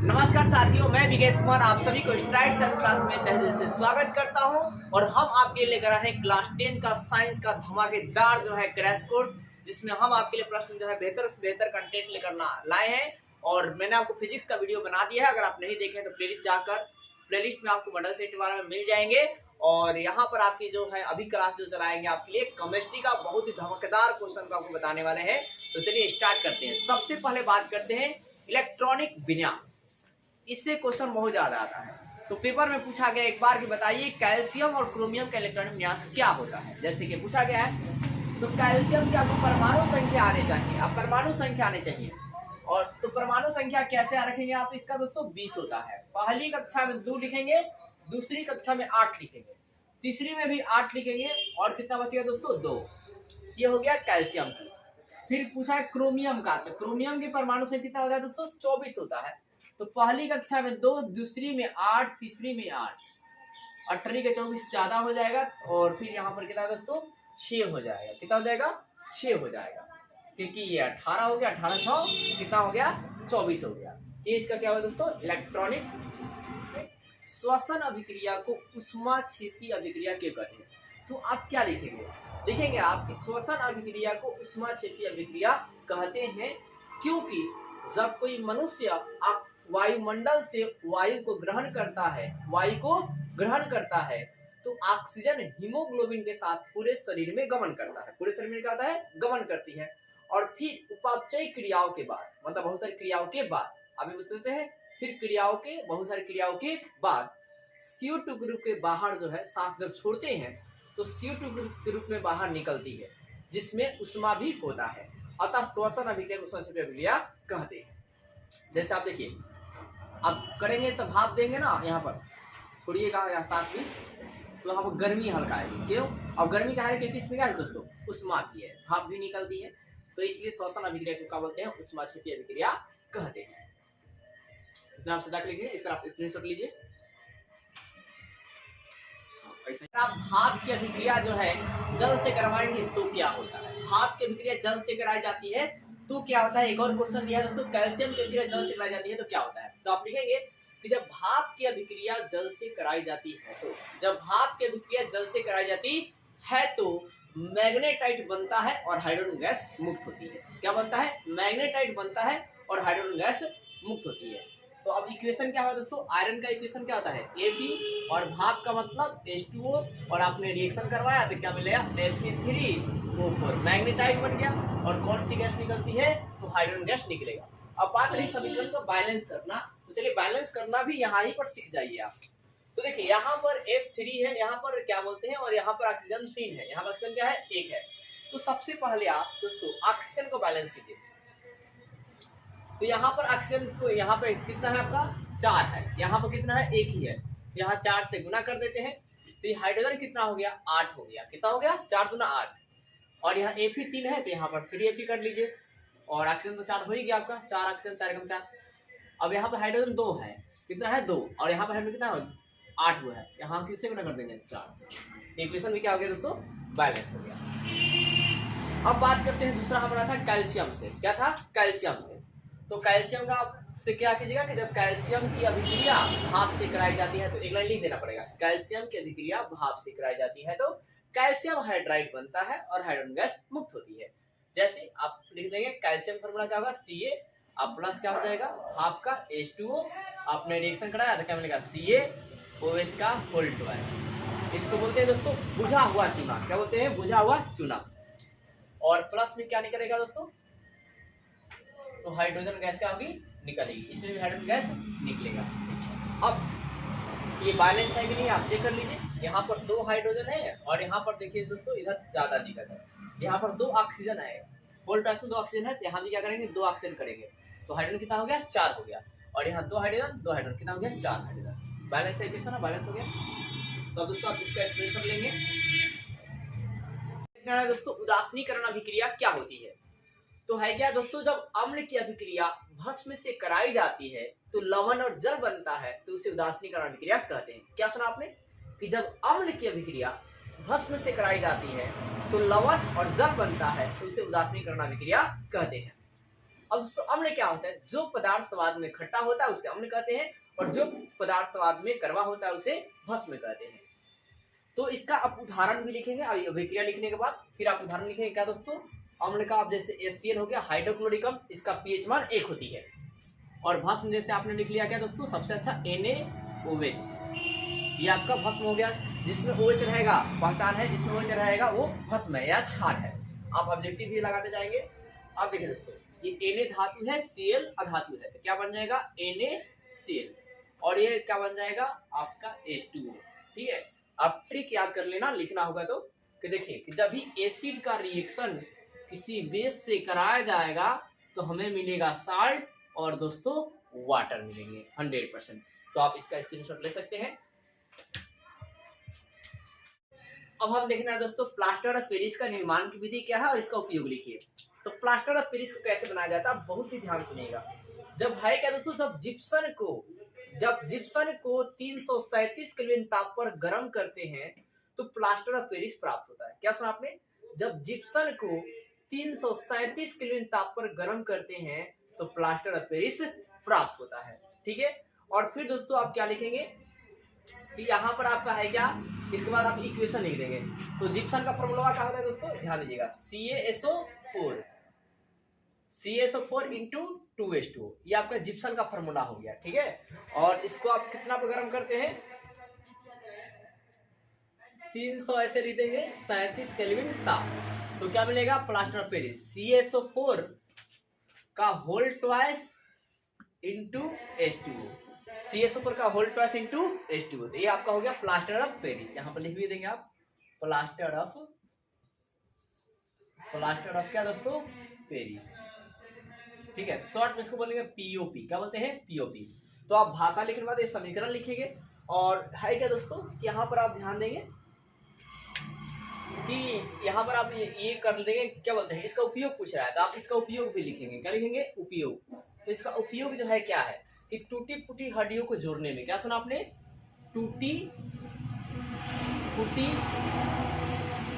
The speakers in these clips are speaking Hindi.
नमस्कार साथियों, मैं विकेश कुमार आप सभी को स्ट्राइड सेल क्लास में तहे दिल से स्वागत करता हूं। और हम आपके लिए लेकर आए हैं क्लास 10 का साइंस का धमाकेदार जो है क्रैश कोर्स, जिसमें हम आपके लिए प्रश्न जो है बेहतर से बेहतर कंटेंट लेकर लाए हैं। और मैंने आपको फिजिक्स का वीडियो बना दिया है, अगर आप नहीं देखें तो प्लेलिस्ट जाकर प्लेलिस्ट में आपको मॉडल सेट वाले में मिल जाएंगे। और यहाँ पर आपकी जो है अभी क्लास जो चलाएंगे आपके लिए केमिस्ट्री का बहुत ही धमाकेदार क्वेश्चन को आपको बताने वाले हैं। तो चलिए स्टार्ट करते हैं। सबसे पहले बात करते हैं इलेक्ट्रॉनिक विन्यास। इससे क्वेश्चन बहुत ज्यादा आता है। तो पेपर में पूछा गया एक बार कि बताइए कैल्शियम और क्रोमियम का इलेक्ट्रॉनिक विन्यास क्या होता है। जैसे कि पूछा गया है तो कैल्शियम की आपको परमाणु संख्या आने चाहिए, अब परमाणु संख्या आने चाहिए। और तो परमाणु संख्या कैसे रखेंगे आप इसका दोस्तों 20 होता है। पहली कक्षा में 2 लिखेंगे, दूसरी कक्षा में 8 लिखेंगे, तीसरी में भी 8 लिखेंगे और कितना बचेगा दोस्तों 2। ये हो गया कैल्शियम की। फिर पूछा है क्रोमियम का, तो क्रोमियम की परमाणु संख्या कितना होता है दोस्तों 24 होता है। तो पहली कक्षा में 2, दूसरी में 8, तीसरी में 8, 18 के 24 ज्यादा हो जाएगा। और फिर यहाँ पर कितना दोस्तों 6 हो जाएगा। कितना हो जाएगा 6 हो जाएगा, क्योंकि ये 18 हो गया, 18 6 कितना हो गया 24 हो गया। ये इसका क्या हुआ दोस्तों इलेक्ट्रॉनिक श्वसन अभिक्रिया को ऊष्माक्षेपी अभिक्रिया क्यों कहते हैं। तो आप क्या लिखेंगे, लिखेंगे आप कि श्वसन अभिक्रिया को ऊष्माक्षेपी अभिक्रिया कहते हैं क्योंकि जब कोई मनुष्य वायुमंडल से वायु को ग्रहण करता है तो ऑक्सीजन हीमोग्लोबिन के साथ पूरे शरीर में गमन करता है। पूरे शरीर में क्या होता है गमन करती है। और फिर उपापचय क्रियाओं के बाद, मतलब बहुत सारी क्रियाओं के बाद, अभी पूछते हैं फिर बहुत सारी क्रियाओं के बाद CO2 के रूप के बाहर जो है सांस जब छोड़ते हैं तो CO2 के रूप में बाहर निकलती है, जिसमें उष्मा भी होता है। अतः श्वसन अभिक्रिया को ऊष्माक्षेपी अभिक्रिया कहते हैं। जैसे आप देखिए, अब करेंगे तो भाप देंगे ना, यहाँ पर छोड़िएगा यहाँ सांस भी, तो यहाँ पर गर्मी हल्का है। क्यों? और गर्मी का है कि किस में क्या है दोस्तों उष्मा भी है, भाप भी निकलती है। तो इसलिए श्वसन अभिक्रिया को क्या बोलते हैं ऊष्माक्षेपी अभिक्रिया कहते हैं। इतना आप सजा के लिखिए, इसका आप स्क्रीनशॉट लीजिए। आप भाप की अभिक्रिया जो है जल से करवाएंगे तो क्या होता है। भाप की अभिक्रिया जल से कराई जाती है तो क्या होता है। एक और क्वेश्चन दिया है दोस्तों, कैल्शियम की अभिक्रिया जल से कराई जाती है तो क्या होता है। तो आप लिखेंगे कि जब भाप की अभिक्रिया जल से कराई जाती है तो मैग्नेटाइट बनता है और हाइड्रोजन गैस मुक्त होती है। क्या बनता है, मैग्नेटाइट बनता है और हाइड्रोजन गैस मुक्त होती है। तो अब इक्वेशन क्या है दोस्तों, आयरन का इक्वेशन क्या होता है Ap, और भाप का मतलब H2O, और आपने रिएक्शन करवाया तो क्या मिलेगा Fe3O4, मैग्नेटाइट बन गया। और कौन सी गैस निकलती है तो हाइड्रोजन गैस निकलेगा। अब बात रही समीकरण को बैलेंस करना, तो चलिए बैलेंस करना भी यहाँ ही पर सीख जाइए आप। तो देखिए यहाँ पर F3 है, यहाँ पर क्या बोलते हैं, और यहाँ पर ऑक्सीजन 3 है, यहाँ पर ऑक्सीजन क्या है 1 है। तो सबसे पहले आप दोस्तों ऑक्सीजन को बैलेंस कीजिए। तो यहाँ पर ऑक्सीजन को यहाँ पे कितना है आपका 4 है, यहाँ पर कितना है 1 ही है, यहाँ 4 से गुना कर देते हैं तो ये हाइड्रोजन कितना हो गया 8 हो गया। कितना हो गया 4 दूना 8, और यहाँ Fe 3 है तो यहाँ पर 3Fe कर लीजिए। और ऑक्सीजन तो 4 हो ही गया आपका, 4 ऑक्सीजन 4 कम 4। अब यहाँ पर हाइड्रोजन 2 है, कितना है 2, और यहाँ पर हाइड्रोजन कितना है 8 हुआ है, यहाँ किससे गुना कर देंगे 4 से। इक्वेशन भी क्या हो गया दोस्तों बैलेंस हो गया। अब बात करते हैं दूसरा हमारा था कैल्शियम से। क्या था कैल्शियम से, तो कैल्शियम का से क्या कीजिएगा कि जब कैल्शियम की अभिक्रिया भाप से कराई जाती है तो एक लाइन लिख देना पड़ेगा, कैल्शियम की अभिक्रिया भाप से कराई जाती है तो कैल्शियम हाइड्राइड बनता है और हाइड्रोजन गैस मुक्त होती है। जैसे आप लिख देंगे कैल्शियम फॉर्मूला क्या होगा Ca, अब प्लस क्या हो जाएगा भाप का H2O, आपने रिएक्शन कराया तो क्या मिलेगा CaOH का होल 12। इसको बोलते हैं दोस्तों बुझा हुआ चूना। क्या बोलते हैं बुझा हुआ चूना। और प्लस में क्या निकलेगा दोस्तों, तो हाइड्रोजन गैस क्या होगी निकलेगी, इसमें भी हाइड्रोजन गैस निकलेगा। अब ये बैलेंस है कि नहीं आप चेक कर लीजिए। यहाँ पर 2 हाइड्रोजन है और यहाँ पर देखिए दोस्तों इधर ज्यादा दिक्कत है, यहाँ पर 2 ऑक्सीजन है, होल ट्रांस में 2 ऑक्सीजन है, तो यहाँ भी क्या करेंगे 2 ऑक्सीजन करेंगे तो हाइड्रोजन कितना हो गया 4 हो गया। और यहाँ 2 हाइड्रोजन कितना हो गया 4 हाइड्रोजन। बैलेंस है किसका ना बैलेंस हो गया। तो अब दोस्तों आप इसका एक्सप्रेशन लेंगे। दोस्तों उदासीनीकरण अभिक्रिया क्या होती है, तो है क्या दोस्तों जब अम्ल की अभिक्रिया भस्म से कराई जाती है तो लवण और जल बनता है तो उसे उदासीनीकरण अभिक्रिया कहते हैं। क्या सुना आपने कि जब अम्ल की अभिक्रिया भस्म से कराई जाती है तो लवण और जल बनता है तो उसे उदासीनीकरण अभिक्रिया कहते हैं। अब दोस्तों अम्ल क्या होता है? जो पदार्थ स्वाद में खट्टा होता है उसे अम्ल कहते हैं, और जो पदार्थ स्वाद में कड़वा होता है उसे भस्म कहते हैं। तो इसका आप उदाहरण भी लिखेंगे अभिक्रिया लिखने के बाद, फिर आप उदाहरण लिखेंगे क्या दोस्तों? अम्ल का आप जैसे HCl हो गया, हाइड्रोक्लोरिक अम्ल, इसका pH मान 1 होती है। और भस्म जैसे आपने लिख लिया क्या दोस्तों? सबसे अच्छा NaOH, ये आपका भस्म हो गया। जिसमें OH रहेगा पहचान है, जिसमें OH रहेगा वो भस्म है या क्षार है। आप ऑब्जेक्टिव भी लगाते जाएंगे। अब देखिए दोस्तों, ये Na धातु है, Cl अधातु है, तो क्या बन जाएगा? NaCl। और ये क्या बन जाएगा? आपका H2O। ठीक है, आप ट्रिक याद कर लेना, लिखना होगा तो, कि देखिए कि जब भी एसिड का रिएक्शन किसी बेस से कराया जाएगा तो हमें मिलेगा साल्ट और दोस्तों वाटर मिलेंगे 100%। तो आप इसका स्क्रीनशॉट ले सकते हैं। अब हम देखना है दोस्तों प्लास्टर ऑफ पेरिस का निर्माण की विधि क्या है और इसका उपयोग लिखिए। तो प्लास्टर ऑफ पेरिस को कैसे बनाया जाता है, बहुत ही ध्यान सुनिएगा। जब है क्या दोस्तों, जब जिप्सन को 337 केल्विन ताप पर गर्म करते हैं तो प्लास्टर ऑफ पेरिस प्राप्त होता है। क्या सुना आपने? जब जिप्सन को 337 केल्विन ताप पर गर्म करते हैं तो प्लास्टर ऑफ पेरिस प्राप्त होता है। ठीक है, और फिर दोस्तों आप क्या लिखेंगे कि यहाँ पर आपका है क्या, इसके बाद आप इक्वेशन लिख देंगे। तो जिप्सन का फॉर्मूला क्या होता है दोस्तों, ध्यान दीजिएगा, CaSO4 इंटू 2H2O, ये आपका जिप्सन का फॉर्मूला हो गया। ठीक है, और इसको आप कितना पर गर्म करते हैं? 300 ऐसे लिख देंगे, 37 केल्विन ताप। तो क्या मिलेगा? प्लास्टर ऑफ पेरिस CaSO4 का whole twice into H2O, CaSO4 का होल ट्वाइस इंटू H2O। तो ये आपका हो गया प्लास्टर ऑफ पेरिस। यहाँ पर लिख भी देंगे आप, प्लास्टर ऑफ क्या दोस्तों? पेरिस। ठीक है, शॉर्ट में इसको बोलेंगे POP। क्या बोलते हैं? POP। तो आप भाषा लिखने के बाद ये समीकरण लिखेंगे। और है क्या दोस्तों, यहाँ पर आप ध्यान देंगे कि यहाँ पर आप ये कर देंगे, क्या बोलते हैं, इसका उपयोग पूछ रहा है तो आप इसका उपयोग भी लिखेंगे। क्या लिखेंगे? उपयोग। तो इसका उपयोग जो है क्या है कि टूटी फूटी हड्डियों को जोड़ने में, क्या सुना आपने? टूटी फूटी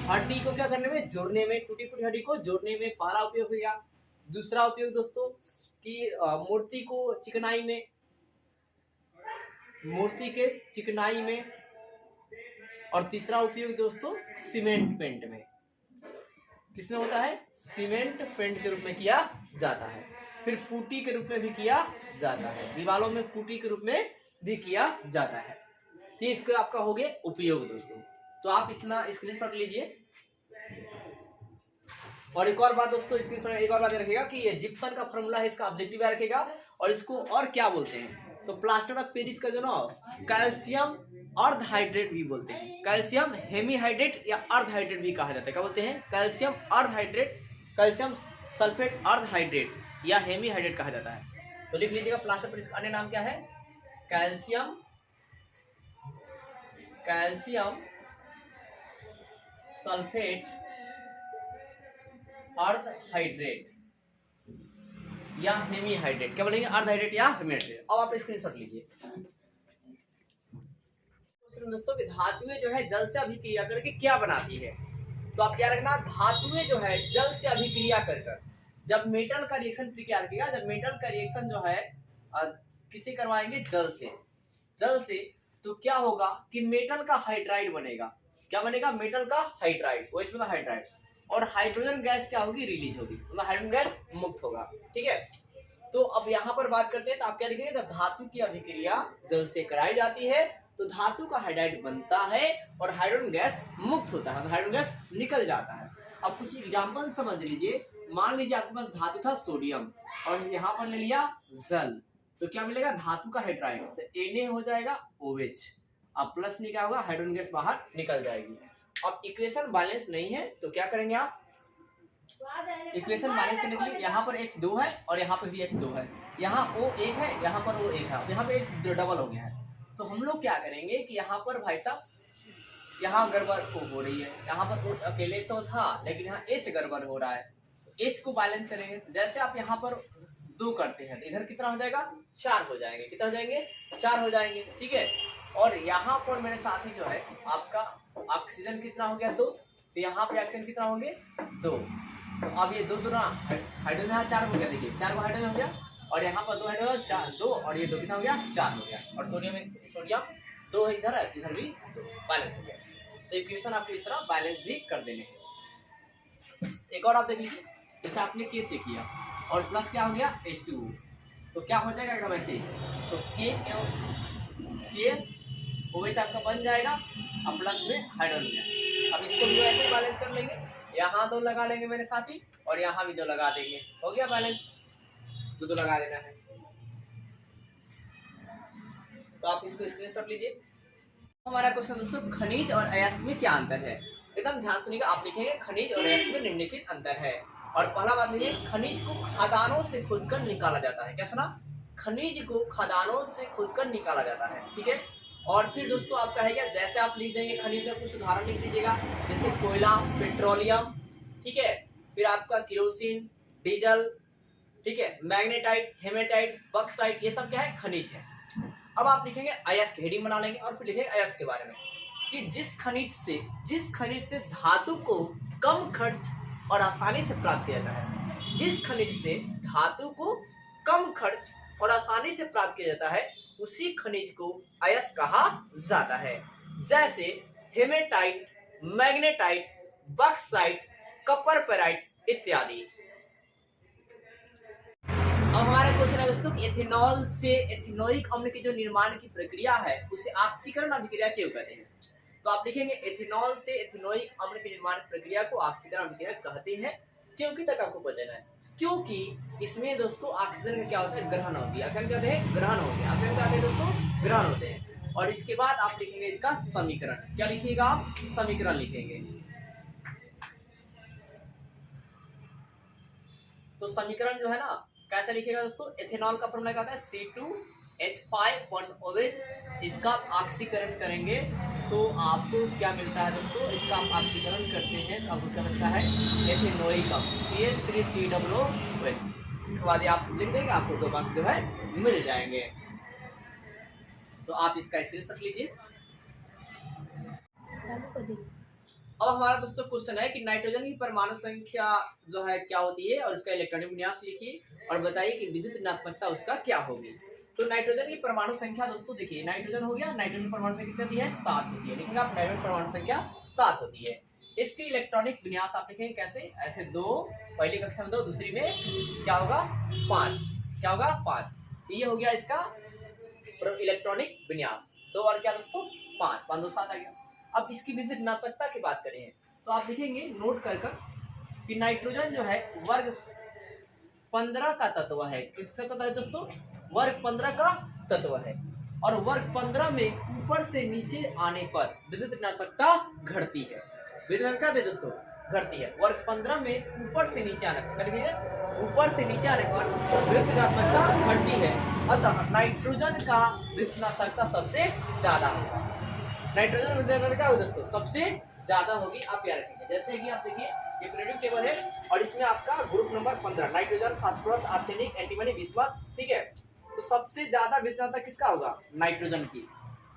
हड्डी को क्या करने में? जोड़ने में, टूटी फूटी हड्डी को जोड़ने में पहला उपयोग हो गया। दूसरा उपयोग दोस्तों कि मूर्ति को चिकनाई में, मूर्ति के चिकनाई में। और तीसरा उपयोग दोस्तों सीमेंट पेंट में। किसमें होता है? सीमेंट पेंट के रूप में किया जाता है। फिर पुट्टी के रूप में भी किया जाता है, दीवारों में पुट्टी के रूप में भी किया जाता है। ये इसके आपका हो गया उपयोग दोस्तों। तो आप इतना स्क्रीनशॉट लीजिए। और एक और बात दोस्तों, स्क्रीनशॉट एक और बात रखेगा कि ये जिप्सन का फॉर्मूला है, इसका ऑब्जेक्टिव रखेगा। और इसको और क्या बोलते हैं, तो प्लास्टर ऑफ पेरिस का जो ना कैल्शियम अर्धहाइड्रेट भी बोलते हैं, कैल्शियम हेमीहाइड्रेट या अर्धहाइड्रेट भी कहा जाता है। क्या बोलते हैं? कैल्शियम अर्धहाइड्रेट, कैल्शियम सल्फेट अर्धहाइड्रेट या हेमीहाइड्रेट कहा जाता है। तो लिख लीजिएगा प्लास्टर पेरिस का अन्य नाम क्या है? कैल्शियम सल्फेट अर्धहाइड्रेट या हेमीहाइड्रेट। क्या बोलेंगे? अर्धहाइड्रेट या हेमीहाइड्रेट। अब आप स्क्रीनशॉट लीजिए दोस्तों कि धातुएं जो है जल से अभिक्रिया करके क्या बनाती है। तो आप क्या रखना, धातुएं जो है जल से अभिक्रिया कर जब मेटल का रिएक्शन, ट्रिक याद रखिएगा, जब मेटल का रिएक्शन जो है किसे करवाएंगे? जल से, तो क्या होगा कि मेटल का हाइड्राइड बनेगा। क्या बनेगा? मेटल का हाइड्राइड, OH मतलब हाइड्राइड। और हाइड्रोजन गैस क्या होगी? रिलीज होगी, मतलब हाइड्रोजन गैस मुक्त होगा। ठीक है, तो अब यहाँ पर बात करते हैं तो आप क्या लिखेंगे? जब धातु की अभिक्रिया जल से कराई जाती है तो धातु का हाइड्राइड बनता है और हाइड्रोजन गैस मुक्त होता है, हाइड्रोजन गैस निकल जाता है। अब कुछ एग्जाम्पल समझ लीजिए। मान लीजिए आपके पास धातु था सोडियम और यहाँ पर ले लिया जल, तो क्या मिलेगा? धातु का हाइड्राइड, तो Na हो जाएगा OH। अब प्लस में क्या होगा? हाइड्रोजन गैस बाहर निकल जाएगी। अब इक्वेशन बैलेंस नहीं है तो क्या करेंगे आप? इक्वेशन बैलेंस करने के लिए यहाँ पर H2 है और यहाँ पर भी H2 है, यहाँ O1 है, यहाँ पर O1 है, यहाँ पे H डबल हो गया है। तो हम लोग क्या करेंगे कि यहाँ पर भाई साहब यहाँ गड़बड़ हो रही है, यहाँ पर अकेले तो था लेकिन यहाँ H गड़बड़ हो रहा है, तो H को बैलेंस करेंगे। जैसे आप यहाँ पर 2 करते हैं तो इधर कितना हो जाएगा? 4 हो जाएंगे। कितना हो जाएंगे? 4 हो जाएंगे। ठीक है, और यहाँ पर मेरे साथी जो है आपका ऑक्सीजन कितना हो गया? 2, तो यहाँ पे ऑक्सीजन कितना होंगे? 2। तो अब ये दो हाइड्रोजन यहाँ 4 हो गया, देखिए 4 हाइड्रोजन हो गया, और यहाँ पर 2 हाइड्रोजन 4 2 और ये 2 कितना हो गया 4 हो गया, और सोडियम 2 है इधर है, इधर भी 2 बैलेंस हो गया। तो इक्वेशन आपको इस तरह बैलेंस भी कर देने हैं। एक और आप देख लीजिए, जैसे आपने K से किया और प्लस क्या हो गया H2, तो क्या हो जाएगा एकदम ऐसे, तो K OH आपका बन जाएगा अब प्लस में हाइड्रोजन। अब इसको भी ऐसे ही बैलेंस कर लेंगे, यहाँ 2 लगा लेंगे मेरे साथी और यहाँ भी 2 लगा देंगे, हो गया बैलेंस, 2 लगा देना है। तो आप इसको स्क्रीनशॉट लीजिए। हमारा क्वेश्चन दोस्तों, खनिज और अयस्क में क्या अंतर है। एकदम ध्यान सुनिएगा, आप लिखेंगे खनिज और अयस्क में निम्नलिखित अंतर है। और पहला बात लिखिए, खनिज को खदानों से खोदकर निकाला जाता है। क्या सुना, खनिज को खदानों से खोदकर निकाला जाता है, ठीक है। और फिर दोस्तों आपका है क्या, जैसे आप लिख देंगे खनिज का कुछ उदाहरण लिख दीजिएगा, जैसे कोयला, पेट्रोलियम, ठीक है, फिर आपका केरोसिन, डीजल, ठीक है, मैग्नेटाइट, हेमेटाइट, बॉक्साइट, ये सब क्या है, खनिज है। अब आप लिखेंगे अयस्क, हेडिंग बना लेंगे और फिर लिखेंगे अयस्क के बारे में कि जिस खनिज से धातु को कम खर्च और आसानी से प्राप्त किया जाता है, जिस खनिज से धातु को कम खर्च और आसानी से प्राप्त किया जाता है उसी खनिज को अयस्क कहा जाता है, जैसे हेमेटाइट, मैग्नेटाइट, बॉक्साइट, कॉपरपेराइट इत्यादि। अब हमारा क्वेश्चन है दोस्तों, एथेनॉल से एथेनोइक अम्ल की जो निर्माण की प्रक्रिया है उसे ऑक्सीकरण अभिक्रिया क्यों कहते हैं। तो आप लिखेंगे एथेनॉल से एथेनोइक अम्ल की निर्माण प्रक्रिया को ऑक्सीकरण अभिक्रिया कहते हैं, क्योंकि तक आपको बचाना है, क्योंकि इसमें दोस्तों ऑक्सीजन का क्या होता है, ग्रहण होती है। ऑक्सीजन क्या होते हैं, ग्रहण होते हैं। ऑक्सीजन क्या होते हैं दोस्तों, ग्रहण होते हैं। और इसके बाद आप लिखेंगे इसका समीकरण, क्या लिखिएगा आप, समीकरण लिखेंगे। तो समीकरण जो है ना कैसे लिखेगा दोस्तों, एथेनॉल का फॉर्मूला क्या होता है, C2H5OH। इसका ऑक्सीकरण करेंगे तो आपको क्या मिलता है दोस्तों, इसका आप ऑक्सीकरण करते हैं तो आपको क्या मिलता है, एथेनोइक अम्ल CH3COOH। इसके बाद आप लिख देंगे, आपको 2 मार्क्स जो है मिल जाएंगे। तो आप इसका स्क्रीनशॉट लीजिए। अब हमारा दोस्तों क्वेश्चन है कि नाइट्रोजन की परमाणु संख्या जो है क्या होती है और उसका इलेक्ट्रॉनिक विन्यास लिखिए और बताइए कि विद्युत ऋणात्मकता उसका क्या होगी। तो नाइट्रोजन की परमाणु संख्या दोस्तों देखिए, नाइट्रोजन हो गया, नाइट्रोजन की परमाणु संख्या कितनी है, 7 होती है। लिखेंगे आप, नाइट्रोजन परमाणु संख्या 7 होती है। इसकी इलेक्ट्रॉनिक विन्यास आप लिखेंगे कैसे, ऐसे 2, पहली कक्षा में 2, दूसरी में क्या होगा 5, क्या होगा 5, ये हो गया इसका इलेक्ट्रॉनिक विन्यास। 2 और क्या दोस्तों 5, 5 2 7 आ गया। अब इसकी विद्युत ऋणात्मकता की बात करें तो आप लिखेंगे नोट कर कि नाइट्रोजन जो है वर्ग 15 का तत्व है। किसका तत्व है दोस्तों, वर्ग 15 का तत्व है। और वर्ग 15 में ऊपर से नीचे आने पर विद्युत ऋणात्मकता घटती है। विद्युत ऋणात्मकता दोस्तों घटती है। वर्ग 15 में ऊपर से नीचे आने पर, ऊपर से नीचे आने पर विद्युत ऋणात्मकता घटती है। अतः नाइट्रोजन का विद्युत ऋणात्मकता सबसे ज्यादा होगा। नाइट्रोजन विद्युत क्या होगा दोस्तों, सबसे ज्यादा होगी। आप याद रखेंगे, जैसे कि आप देखिए ये पीरियोडिक टेबल है और इसमें आपका group number 15 nitrogen, phosphorus, arsenic, antimony, bismuth, ठीक है। तो सबसे ज्यादा विद्युत किसका होगा, नाइट्रोजन की।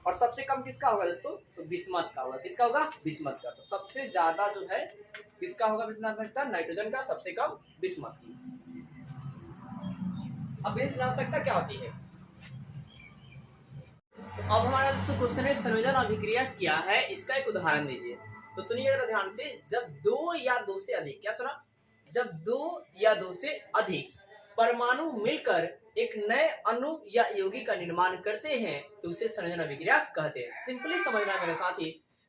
और सबसे कम किसका होगा दोस्तों, तो बिस्मथ का होगा। किसका होगा, बिस्मथ का। तो सबसे ज्यादा जो है किसका होगा विद्युत, नाइट्रोजन का, सबसे कम बिस्मथ की। अब विद्युत क्या होती है, तो अब हमारा दोस्तों क्वेश्चन है संयोजन अभिक्रिया क्या है, इसका एक उदाहरण दीजिए। तो सुनिए जरा ध्यान से, जब 2 या 2 से अधिक, क्या सुना, जब 2 या 2 से अधिक परमाणु मिलकर एक नए अणु या यौगिक का निर्माण करते हैं तो उसे संयोजन अभिक्रिया कहते हैं। सिंपली समझना है मेरे साथी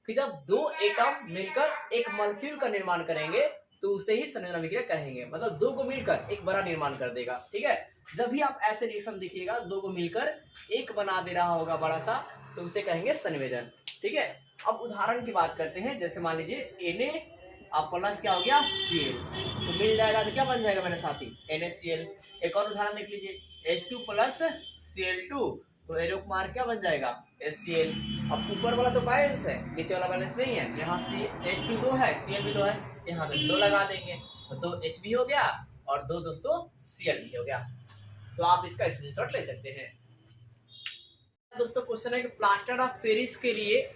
कि जब 2 एटम मिलकर एक मॉलिक्यूल का निर्माण करेंगे तो उसे ही संयोजन अभिक्रिया कहेंगे। मतलब 2 को मिलकर एक बड़ा निर्माण कर देगा, ठीक है। जब भी आप ऐसे रिएक्शन देखिएगा 2 को मिलकर एक बना दे रहा होगा बड़ा सा, तो उसे कहेंगे संयोजन, ठीक है। अब उदाहरण की बात करते हैं, जैसे मान लीजिए Na आप प्लस क्या हो गया Cl, तो मिल जाएगा तो क्या बन जाएगा मेरे साथी, NaCl। एक और उदाहरण देख लीजिए, H2 प्लस Cl2, तो एरो मार्क क्या बन जाएगा HCl। अब ऊपर वाला तो बैलेंस है, नीचे वाला बैलेंस नहीं है। यहाँ H2 2 है, Cl भी 2 है, यहाँ पे 2 लगा देंगे तो 2 H भी हो गया और 2 दोस्तों Cl भी हो गया। तो आप इसका स्क्रीनशॉट ले सकते हैं। दोस्तों क्वेश्चन है कि प्लास्टर ऑफ पेरिस के लिए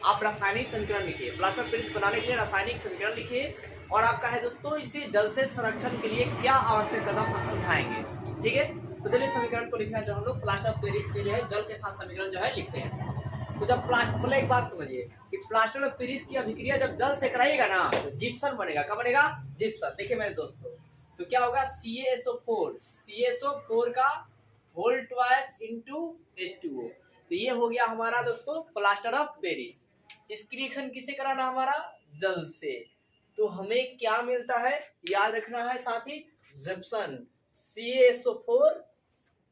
आप रासायनिक समीकरण लिखिए। प्लास्टर ऑफ पेरिस बनाने के लिए रासायनिक समीकरण लिखिए और आपका है दोस्तों इसे जल से संरक्षण के लिए क्या आवश्यक कदम उठाएंगे। ठीक है, तो चलिए समीकरण को लिखना है। जो हम लोग प्लास्टर ऑफ पेरिस के लिए है जल के साथ समीकरण जो है लिखते हैं। तो जब प्लास्टर, पहले एक बात समझिए कि प्लास्टर ऑफ पेरिस की अभिक्रिया जब जल से कराइएगा ना तो जिप्सम बनेगा। क्या बनेगा? जिप्सम। देखिए मेरे दोस्तों, तो क्या होगा? CaSO4 का होल ट्वाइस इनटू H2O। तो ये हो गया हमारा दोस्तों प्लास्टर ऑफ पेरिस। इसकी रिएक्शन किसे कराना? हमारा जल से। तो हमें क्या मिलता है याद रखना है साथी, जिप्सम। CaSO4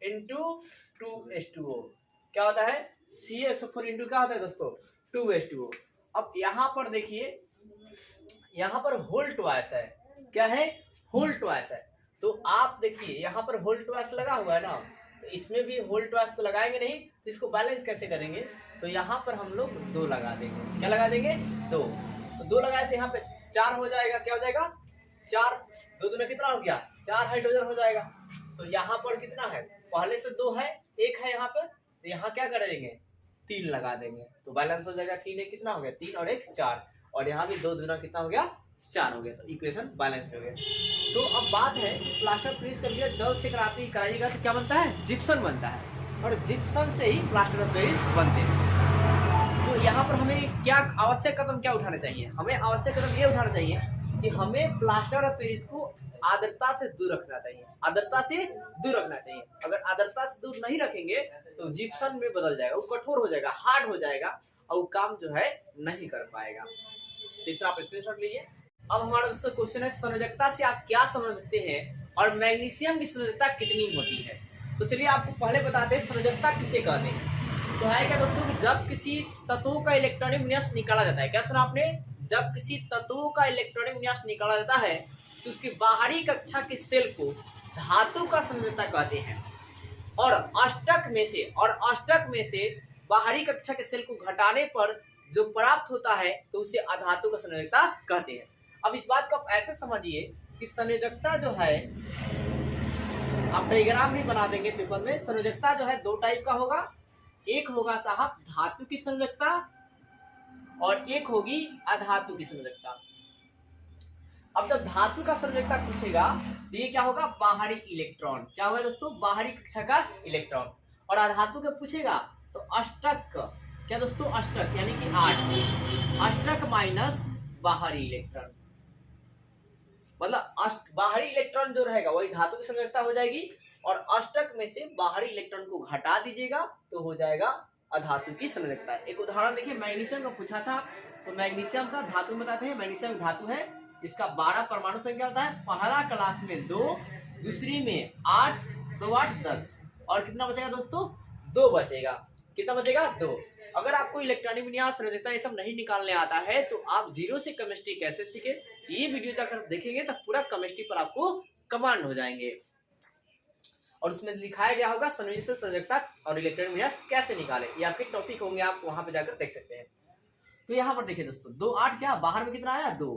इंटू 2H2O क्या होता है? CaSO4 इंटू क्या होता है दोस्तों? 2H2O। अब यहाँ पर देखिए, यहाँ पर होल ट्वाइस है। क्या है? होल ट्वाइस है। तो आप देखिए यहाँ पर होल ट्वाइस लगा हुआ है ना, तो इसमें भी होल ट्वाइस तो लगाएंगे नहीं, तो इसको बैलेंस कैसे करेंगे? तो यहाँ पर हम लोग 2 लगा देंगे। क्या लगा देंगे? 2। तो 2 लगाए तो यहाँ पे 4 हो जाएगा। क्या हो जाएगा? 4। 2 दूना कितना हो गया? 4 हाइड्रोजन हो जाएगा। तो यहाँ पर कितना है? पहले से 2 है, 1 है यहाँ पर, तो यहाँ क्या करेंगे? 3 लगा देंगे तो बैलेंस हो जाएगा। 3 1 कितना हो गया? 3 और 1 4। और यहाँ भी 2 दूना कितना हो गया? 4 हो गया। तो इक्वेशन बैलेंस हो गया। तो अब बात है प्लास्टर ऑफ पेरिस का जल से कराइएगा तो क्या बनता है? जिप्सम बनता है। और जिप्सम से ही प्लास्टर ऑफ पेरिस बनते हैं। तो यहाँ पर हमें क्या आवश्यक कदम क्या उठाना चाहिए? हमें आवश्यक कदम ये उठाना चाहिए कि हमें प्लास्टर ऑफ पेरिस को आर्द्रता से दूर रखना चाहिए। आर्द्रता से दूर रखना चाहिए। अगर आर्द्रता से दूर नहीं रखेंगे तो जिप्सम में बदल जाएगा, वो कठोर हो जाएगा, हार्ड हो जाएगा और वो काम जो है नहीं कर पाएगा। तो इतना आप स्क्रीनशॉट लीजिए। अब हमारा दोस्तों क्वेश्चन है, संयोजकता से आप क्या समझते हैं और मैग्नीशियम की संयोजकता कितनी होती है? तो चलिए आपको पहले बताते हैं संयोजकता किसे कहते हैं। तो है क्या दोस्तों कि जब किसी तत्व का इलेक्ट्रॉनिक विन्यास निकाला जाता है। क्या सुना आपने? जब किसी तत्व का इलेक्ट्रॉनिक विन्यास निकाला जाता है तो उसकी बाहरी कक्षा के सेल को धातु का संयोजकता कहते हैं। और अष्टक में से बाहरी कक्षा के सेल को घटाने पर जो प्राप्त होता है तो उसे अधातु का संयोजकता कहते हैं। अब इस बात को आप ऐसे समझिए कि संयोजकता जो है, आप डायग्राम भी बना देंगे पेपर में। संयोजकता जो है 2 टाइप का होगा। एक होगा साहब धातु की संयोजकता और एक होगी अधातु की संयोजकता। अब जब धातु का संयोजकता पूछेगा तो ये क्या होगा? बाहरी इलेक्ट्रॉन। क्या होगा दोस्तों? बाहरी कक्षा का इलेक्ट्रॉन। और अधातु का पूछेगा तो अष्टक। क्या दोस्तों? अष्टक यानी कि 8 अष्टक माइनस बाहरी इलेक्ट्रॉन। मतलब बाहरी इलेक्ट्रॉन जो रहेगा वही धातु की संयोजकता हो जाएगी और अष्टक में से बाहरी इलेक्ट्रॉन को घटा दीजिएगा तो हो जाएगा अधातु की संयोजकता। एक उदाहरण देखिए, मैग्नीशियम का पूछा था। तो मैग्नीशियम का धातु बताते हैं। मैग्नीशियम धातु है, इसका 12 परमाणु संख्या होता है। पहला क्लास में 2, दूसरी में 8, 2 8 10 और कितना बचेगा दोस्तों? 2 बचेगा। कितना बचेगा? 2। अगर आपको इलेक्ट्रॉनिक विन्यास संयोजकता ये सब नहीं निकालने आता है तो आप जीरो से केमिस्ट्री कैसे सीखे, ये वीडियो जाकर देखेंगे तो पूरा केमिस्ट्री पर आपको कमांड हो जाएंगे। और उसमें दिखाया गया होगा संयोजन संयोजकता और इलेक्ट्रॉनिक विन्यास कैसे निकाले, ये आपके टॉपिक होंगे, आप वहां पे जाकर देख सकते हैं। तो यहाँ पर देखिए दोस्तों 2 8 क्या बाहर में कितना आया? 2।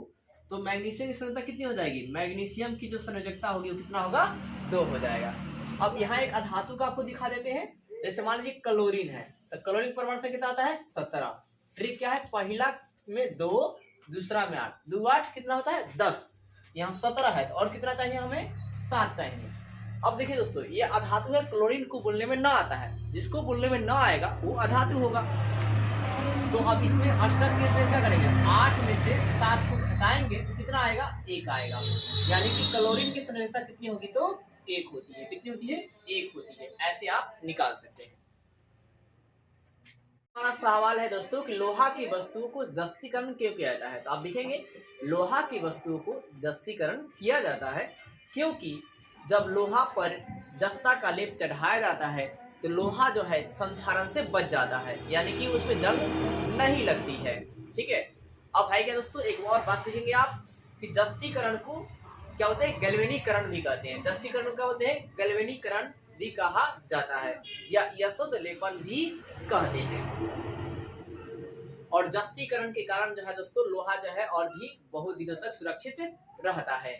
तो मैग्नीशियम की संयोजकता कितनी हो जाएगी? मैग्नीशियम की जो संयोजकता होगी वो कितना होगा? 2 हो जाएगा। अब यहाँ एक अधातु का आपको दिखा देते हैं। जैसे मान लीजिए क्लोरीन है, तो क्लोरीन परमाणु संख्या कितना आता है? 17। ट्रिक क्या है? पहला में 2, दूसरा में 8, 2 8 कितना होता है? 10। यहाँ 17 है और कितना चाहिए हमें? 7 चाहिए। अब देखिए दोस्तों ये अधातु है, क्लोरीन को बोलने में ना आता है। जिसको बोलने में ना आएगा वो अधातु होगा। तो अब इसमें अष्टक के क्या करेंगे? 8 में से 7 को घटाएंगे तो कितना आएगा? 1 आएगा। यानी कि क्लोरीन की संयोजकता कितनी होगी? तो 1 होती है। कितनी होती है? 1 होती है। ऐसे आप निकाल सकते हैं। हमारा सवाल है दोस्तों कि लोहा की वस्तुओं को जस्तीकरण क्यों किया जाता है? तो आप देखेंगे लोहा की वस्तुओं को जस्तीकरण किया जाता है क्योंकि जब लोहा पर जस्ता का लेप चढ़ाया जाता है तो लोहा जो है संक्षारण से बच जाता है, यानी कि उसमें जंग नहीं लगती है। ठीक है। अब है क्या दोस्तों, एक और बात पूछेंगे आप कि जस्तीकरण को क्या होता है? गैल्वेनीकरण भी कहते हैं। जस्तीकरण क्या होते हैं? गैल्वेनीकरण भी कहा जाता है या यशोद लेपन भी कहते हैं। और जस्तीकरण के कारण जो है दोस्तों लोहा जो है और भी बहुत दिनों तक सुरक्षित रहता है।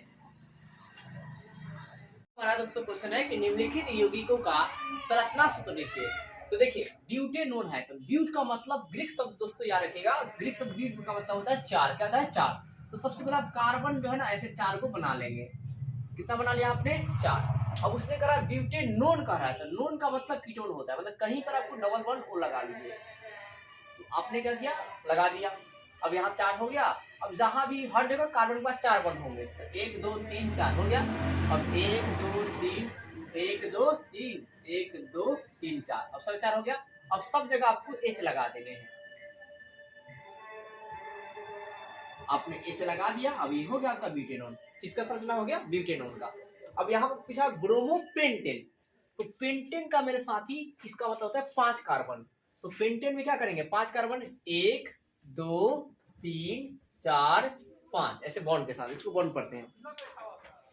हमारा दोस्तों क्वेश्चन है कि निम्नलिखित यौगिकों का संरचना सूत्र लिखिए। तो देखिए ब्यूटेनोन है, तो ब्यूट का मतलब ग्रीक शब्द दोस्तों याद रखिएगा। ग्रीक शब्द ब्यूट का मतलब होता है 4। क्या होता है? 4। तो सबसे पहले आप कार्बन जो है ना ऐसे 4 को बना लेंगे। कितना बना लिया आपने? 4। अब उसने कहा ब्यूटेनोन कह रहा है, तो नोन का मतलब कीटोन होता है, मतलब कहीं पर आपको डबल बॉन्ड ओ लगा लीजिए। तो आपने क्या किया? लगा दिया। अब यहाँ 4 हो गया। अब जहां भी हर जगह कार्बन के पास 4 बॉन्ड होंगे, तो 1 2 3 4 हो गया। अब 1 2 3 1 2 3 1 2 3 4, अब सब 4 हो गया। अब सब जगह आपको एच लगा देने हैं। आपने एच लगा दिया। अब ये हो गया आपका ब्यूटेनॉन। किसका संरचना हो गया? ब्यूटेनॉन का। अब यहाँ पर पूछा ब्रोमोपेंटेन, तो पेंटेन का मेरे साथी इसका मतलब होता है 5 कार्बन। तो पेंटेन में क्या करेंगे? 5 कार्बन, 1 2 3 4 5 ऐसे बॉन्ड के साथ इसको बॉन्ड पढ़ते हैं।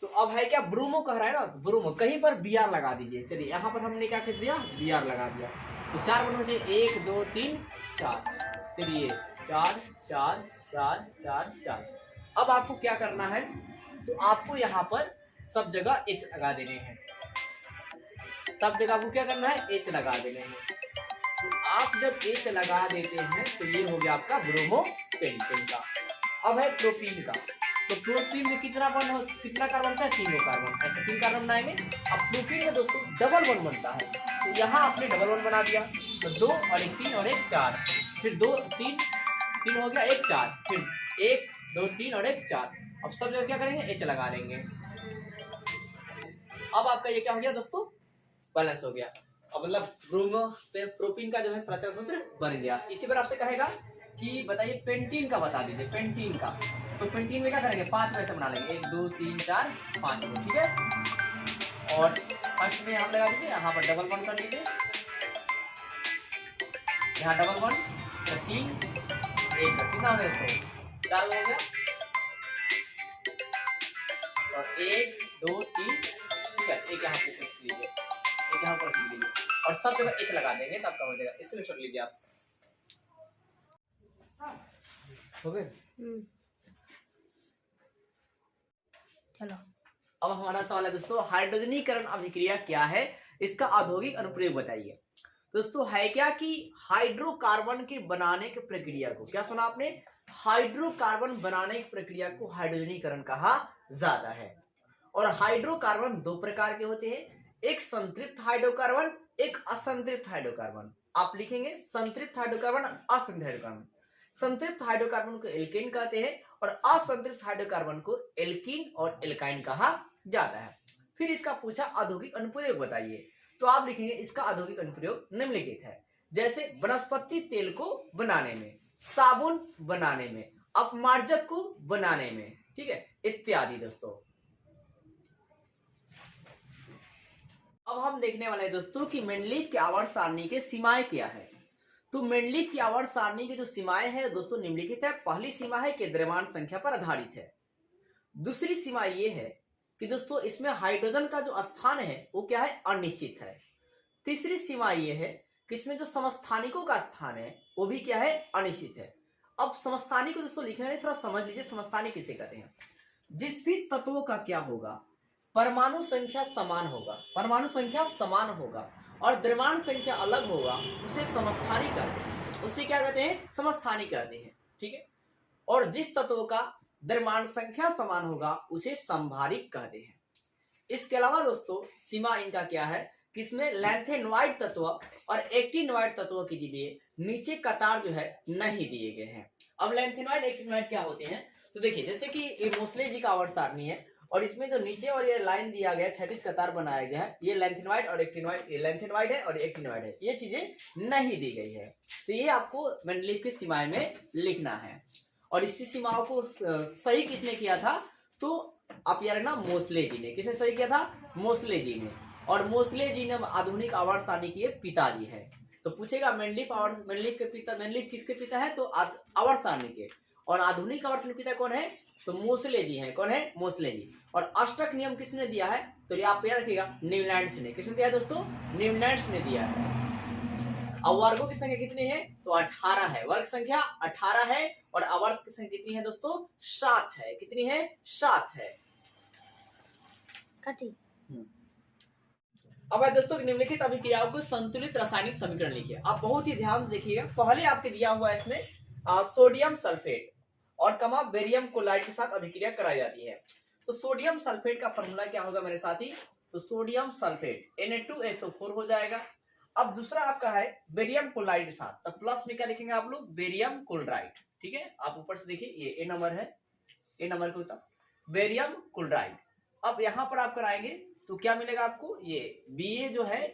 तो अब है क्या? ब्रोमो कह रहा है ना, ब्रोमो कहीं पर बी आर लगा दीजिए। चलिए यहाँ पर हमने क्या कर दिया? बी आर लगा दिया। तो 4 बॉन्ड हो जाए, 1 2 3 4, फिर ये 4 4 4 4 4। अब आपको क्या करना है? तो आपको यहाँ पर सब जगह एच लगा देने हैं। सब जगह आपको क्या करना है? एच लगा देने हैं। तो आप जब एच लगा देते हैं तो ये हो गया आपका ब्रोमोपेंटेन का। अब है प्रोपीन का। तो प्रोपीन में कितना बॉन्ड हो, कितना कार्बन बनता है? 3 कार्बन। ऐसे 3 कार्बन बनाएंगे। अब प्रोपीन में दोस्तों डबल बॉन्ड बनता है, तो यहाँ आपने डबल बॉन्ड बना दिया। तो 2 और 1 3 और 1 4, फिर 2 3 3 हो गया, 1 4, फिर 1 2 3 और 1 4। अब सब जगह क्या करेंगे? एच लगा देंगे। अब आपका ये क्या हो गया दोस्तों? बैलेंस हो गया। अब मतलब प्रोपीन का जो है संरचना सूत्र बन गया। इसी पर आपसे कहेगा कि बताइए पेंटीन का बता दीजिए। पेंटीन का, तो पेंटीन में क्या करेंगे? 5 वैसे बना लेंगे, 1 2 3 4 5 को, ठीक है। और फर्स्ट में यहाँ लगा दीजिए, यहाँ पर डबल बॉन्ड कर लीजिए, यहाँ डबल बॉन्ड, तो 3 1 कितना हो गया दोस्तों? 4 हो गया। और 1 2 3, ठीक है, एक यहाँ पे लिख लीजिए, एक यहाँ पर लिख लीजिए, और सब जगह एच लगा देंगे तब का हो जाएगा। इसलिए सोच लीजिए आप। हो गए? चलो अब हमारा सवाल है दोस्तों, हाइड्रोजनीकरण अभिक्रिया क्या है, इसका औद्योगिक अनुप्रयोग बताइए। दोस्तों है क्या कि हाइड्रोकार्बन के बनाने की प्रक्रिया को, क्या सुना आपने? हाइड्रोकार्बन बनाने की प्रक्रिया को हाइड्रोजनीकरण कहा जाता है। और हाइड्रोकार्बन 2 प्रकार के होते हैं, एक संतृप्त हाइड्रोकार्बन, एक असंतृप्त हाइड्रोकार्बन। आप लिखेंगे संतृप्त हाइड्रोकार्बन, असंतृप्त हाइड्रोकार्बन। संतृप्त हाइड्रोकार्बन को एल्केन कहते हैं और असंतृप्त हाइड्रोकार्बन को एल्कीन और एल्काइन कहा जाता है। फिर इसका पूछा औद्योगिक अनुप्रयोग बताइए, तो आप लिखेंगे इसका औद्योगिक अनुप्रयोग निम्नलिखित है, जैसे वनस्पति तेल को बनाने में, साबुन बनाने में, अपमार्जक को बनाने में, ठीक है, इत्यादि। दोस्तों अब हम देखने वाले हैं दोस्तों कि मेंडलीव की आवर्त सारणी के सीमाएं क्या है। तो मेंडलीव की आवर्त सारणी की जो सीमाएं हैं दोस्तों निम्नलिखित है। पहली सीमा है कि द्रव्यमान संख्या पर आधारित है। दूसरी सीमा ये है कि दोस्तों इसमें हाइड्रोजन का जो स्थान है वो क्या है? अनिश्चित है। तीसरी सीमा ये है कि इसमें जो समस्थानिकों का स्थान है वो भी क्या है? अनिश्चित है। अब समस्थानिक को दोस्तों लिखने में थोड़ा समझ लीजिए, समस्थानिक किसे कहते हैं? जिस भी तत्वों का क्या होगा? परमाणु संख्या समान होगा, परमाणु संख्या समान होगा और द्रव्यमान संख्या अलग होगा, उसे समस्थानिक कहते हैं। उसे क्या कहते हैं? समस्थानिक कहते हैं, ठीक है। और जिस तत्व का द्रव्यमान संख्या समान होगा उसे संभारिक कहते हैं। इसके अलावा दोस्तों सीमा इनका क्या है कि इसमें लैंथेनोइड तत्व और एक्टिनोइड तत्व के लिए नीचे कतार जो है नहीं दिए गए हैं। अब लैंथेनोइड एक्टिनोइड क्या होते हैं? तो देखिए जैसे कि ये मोसले जी का आवर्त सारणी है और इसमें जो नीचे और ये लाइन दिया गया, क्षैतिज कतार बनाया गया है, ये लैंथेनोइड और एक्टिनोइड, ये लैंथेनोइड है और एक्टिनोइड है, ये चीजें नहीं दी गई है। तो ये आपको मेंडलीव की सीमाएं में लिखना है। और इसी सीमाओं को सही किसने किया था? तो आप यार ना मोसले जी ने। किसने सही किया था? मोसले जी ने। और मोसले जी ने आधुनिक आवर्त सारणी के पिताजी है। तो पूछेगा मेंडलीव के पिता, मेंडलीव किसके पिता है? तो आवर्त सारणी के। और आधुनिक आवर्त सारणी पिता कौन है? तो मोसले जी हैं। कौन है? मोसले जी। और अष्टक नियम किसने दिया है? तो ये आप याद रखिएगा, न्यूलैंड्स ने। किसने दिया है दोस्तों? न्यूलैंड्स ने दिया है। अब वर्गों की संख्या कितनी है? तो 18 है, वर्ग संख्या 18 है। और आवर्त की संख्या कितनी है दोस्तों? 7 है। कितनी है? 7 है। अब है दोस्तों निम्नलिखित अभिक्रियाओं को संतुलित रासायनिक समीकरण लिखिए। आप बहुत ही ध्यान से देखिएगा। पहले आपके दिया हुआ है इसमें सोडियम सल्फेट, और कमा बेरियम क्लोराइड के साथ अभिक्रिया कराई जाती है। तो सोडियम सल्फेट का फॉर्मूला क्या होगा मेरे साथी, तो सोडियम सल्फेट Na2SO4 हो जाएगा। अब दूसरा आपका है बेरियम क्लोराइड के साथ, तो प्लस में क्या लिखेंगे आप लोग, बेरियम क्लोराइड। ठीक है, आप ऊपर से देखिए ये ए नंबर है, ए नंबर के उत्तर बेरियम क्लोराइड। अब यहां पर आप कराएंगे तो क्या मिलेगा आपको, ये Ba जो है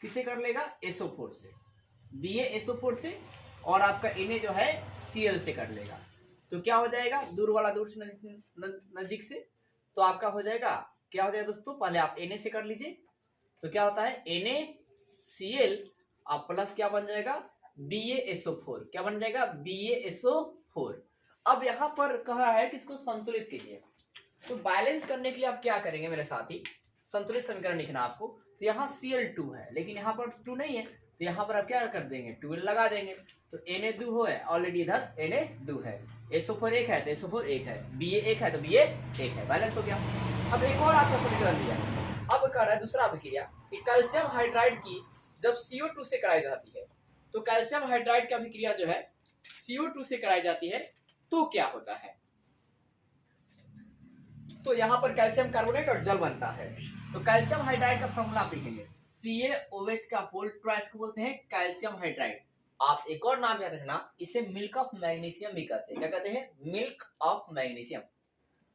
किसे कर लेगा, SO4 से, BaSO4 से, और आपका Na जो है Cl से कर लेगा। तो क्या हो जाएगा, दूर वाला दूर से नजदीक से, तो आपका हो जाएगा, क्या हो जाएगा दोस्तों, पहले आप Na से कर लीजिए, तो क्या होता है NaCl, आप प्लस क्या बन जाएगा, BaSO4, क्या बन जाएगा, BaSO4। अब यहाँ पर कहा है कि इसको संतुलित कीजिए, तो बैलेंस करने के लिए आप क्या करेंगे मेरे साथी, संतुलित समीकरण लिखना आपको। तो यहाँ Cl2 है, लेकिन यहाँ पर 2 नहीं है, तो यहाँ पर आप क्या कर देंगे, 12 लगा देंगे, तो Na2 हो है, ऑलरेडी इधर Na2 है, SO4 1 है तो SO4 1 है, Ba 1 है तो Ba 1 है, बैलेंस हो गया। अब एक और आपका समीकरण दिया, अब कर रहा है दूसरा अभिक्रिया कि कैल्शियम हाइड्राइड की जब CO2 से कराई जाती है, तो कैल्शियम हाइड्राइड की अभिक्रिया जो है CO2 से कराई जाती है, तो क्या होता है, तो यहाँ पर कैल्शियम कार्बोनेट और जल बनता है। तो कैल्शियम हाइड्राइड का फॉर्मूला आप लिखेंगे, CaOH का होल ट्वाइस को बोलते हैं कैल्शियम हाइड्राइड। आप एक और नाम याद रखना, इसे मिल्क ऑफ मैग्नीशियम भी कहते हैं, क्या कहते हैं, मिल्क ऑफ मैग्नीशियम।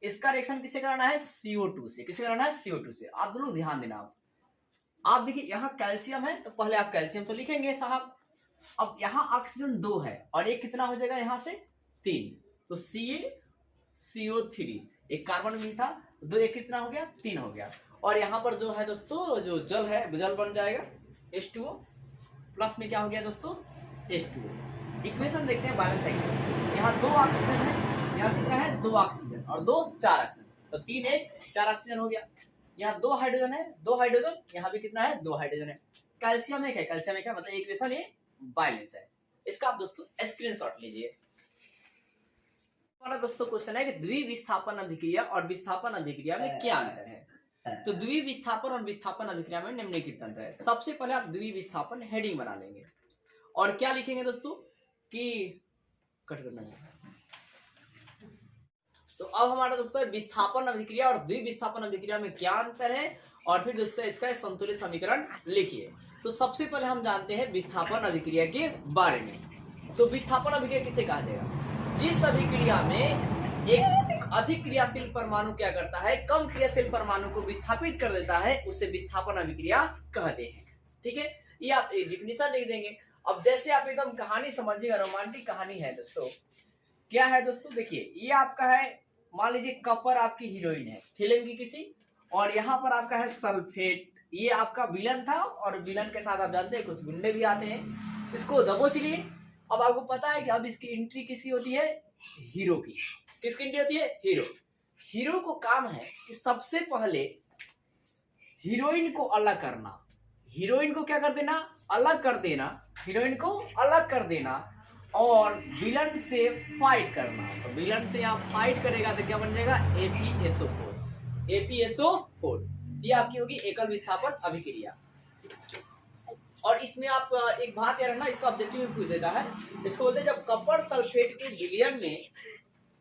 इसका रिएक्शन किससे कराना है, CO2 से, किससे कराना है, CO2 से। आप लोग ध्यान देना, आप देखिए यहाँ कैल्शियम है, तो पहले आप कैल्शियम तो लिखेंगे साहब। अब यहाँ ऑक्सीजन 2 है, और एक कितना हो जाएगा यहाँ से 3, तो CaCO3, एक कार्बन भी था, 2 एक कितना हो गया, 3 हो गया। और यहाँ पर जो है दोस्तों, जो जल है, जल बन जाएगा H2O, प्लस में क्या हो गया दोस्तों, H2O। इक्वेशन देखते हैं बैलेंस साइड, यहाँ 2 ऑक्सीजन है, यहाँ कितना है, 2 ऑक्सीजन, और 2 4 ऑक्सीजन, तो 3 1 4 ऑक्सीजन हो गया। यहाँ 2 हाइड्रोजन है, 2 हाइड्रोजन, यहाँ भी कितना है, 2 हाइड्रोजन है। कैल्शियम एक है, कैल्शियम एक है, मतलब इक्वेशन ये बैलेंस है। इसका आप दोस्तों स्क्रीनशॉट लीजिए। हमारा दोस्तों क्वेश्चन है कि द्विविस्थापन अभिक्रिया और विस्थापन अभिक्रिया में क्या अंतर है। तो द्विविस्थापन और विस्थापन अभिक्रिया में निम्नलिखित अंतर है। सबसे पहले आप द्विविस्थापन हेडिंग बना लेंगे, और क्या लिखेंगे दोस्तों कि कट करना है। तो अब हमारा दोस्तों विस्थापन अभिक्रिया और द्विविस्थापन अभिक्रिया में क्या अंतर है, और फिर दोस्तों इसका संतुलित समीकरण लिखिए। तो सबसे पहले हम जानते हैं विस्थापन अभिक्रिया के बारे में। तो विस्थापन अभिक्रिया किसे कहा जाएगा, जिस अभिक्रिया में एक अधिक क्रियाशील परमाणु क्या करता है, कम क्रियाशील परमाणु को विस्थापित कर देता है, उसे विस्थापन अभिक्रिया कहते हैं। ठीक है, ये आप डिफिनेशन लिख देंगे। अब जैसे आप एकदम कहानी समझिएगा, रोमांटिक कहानी है दोस्तों। क्या है दोस्तों, देखिए ये आपका है, मान लीजिए कपर आपकी हीरोइन है फिल्म की किसी, और यहाँ पर आपका है सल्फेट, ये आपका विलन था, और विलन के साथ आप जानते हैं कुछ गुंडे भी आते हैं, इसको दबोच लिए। अब आपको पता है कि अब इसकी एंट्री किसकी होती है, हीरो की। किसकी एंट्री होती है, हीरो। हीरो को काम है कि सबसे पहले हीरोइन को अलग करना, हीरोइन को क्या कर देना, अलग कर देना, हीरोइन को अलग कर देना, और विलन से फाइट करना। तो विलन से आप फाइट करेगा तो क्या बन जाएगा, ApSO4, ApSO4। ये आपकी होगी एकल विस्थापन अभिक्रिया। और इसमें आप एक बात याद रखना, इसको ऑब्जेक्टिव में पूछ देता है, इसको बोलते हैं जब कपर सल्फेट के विलयन में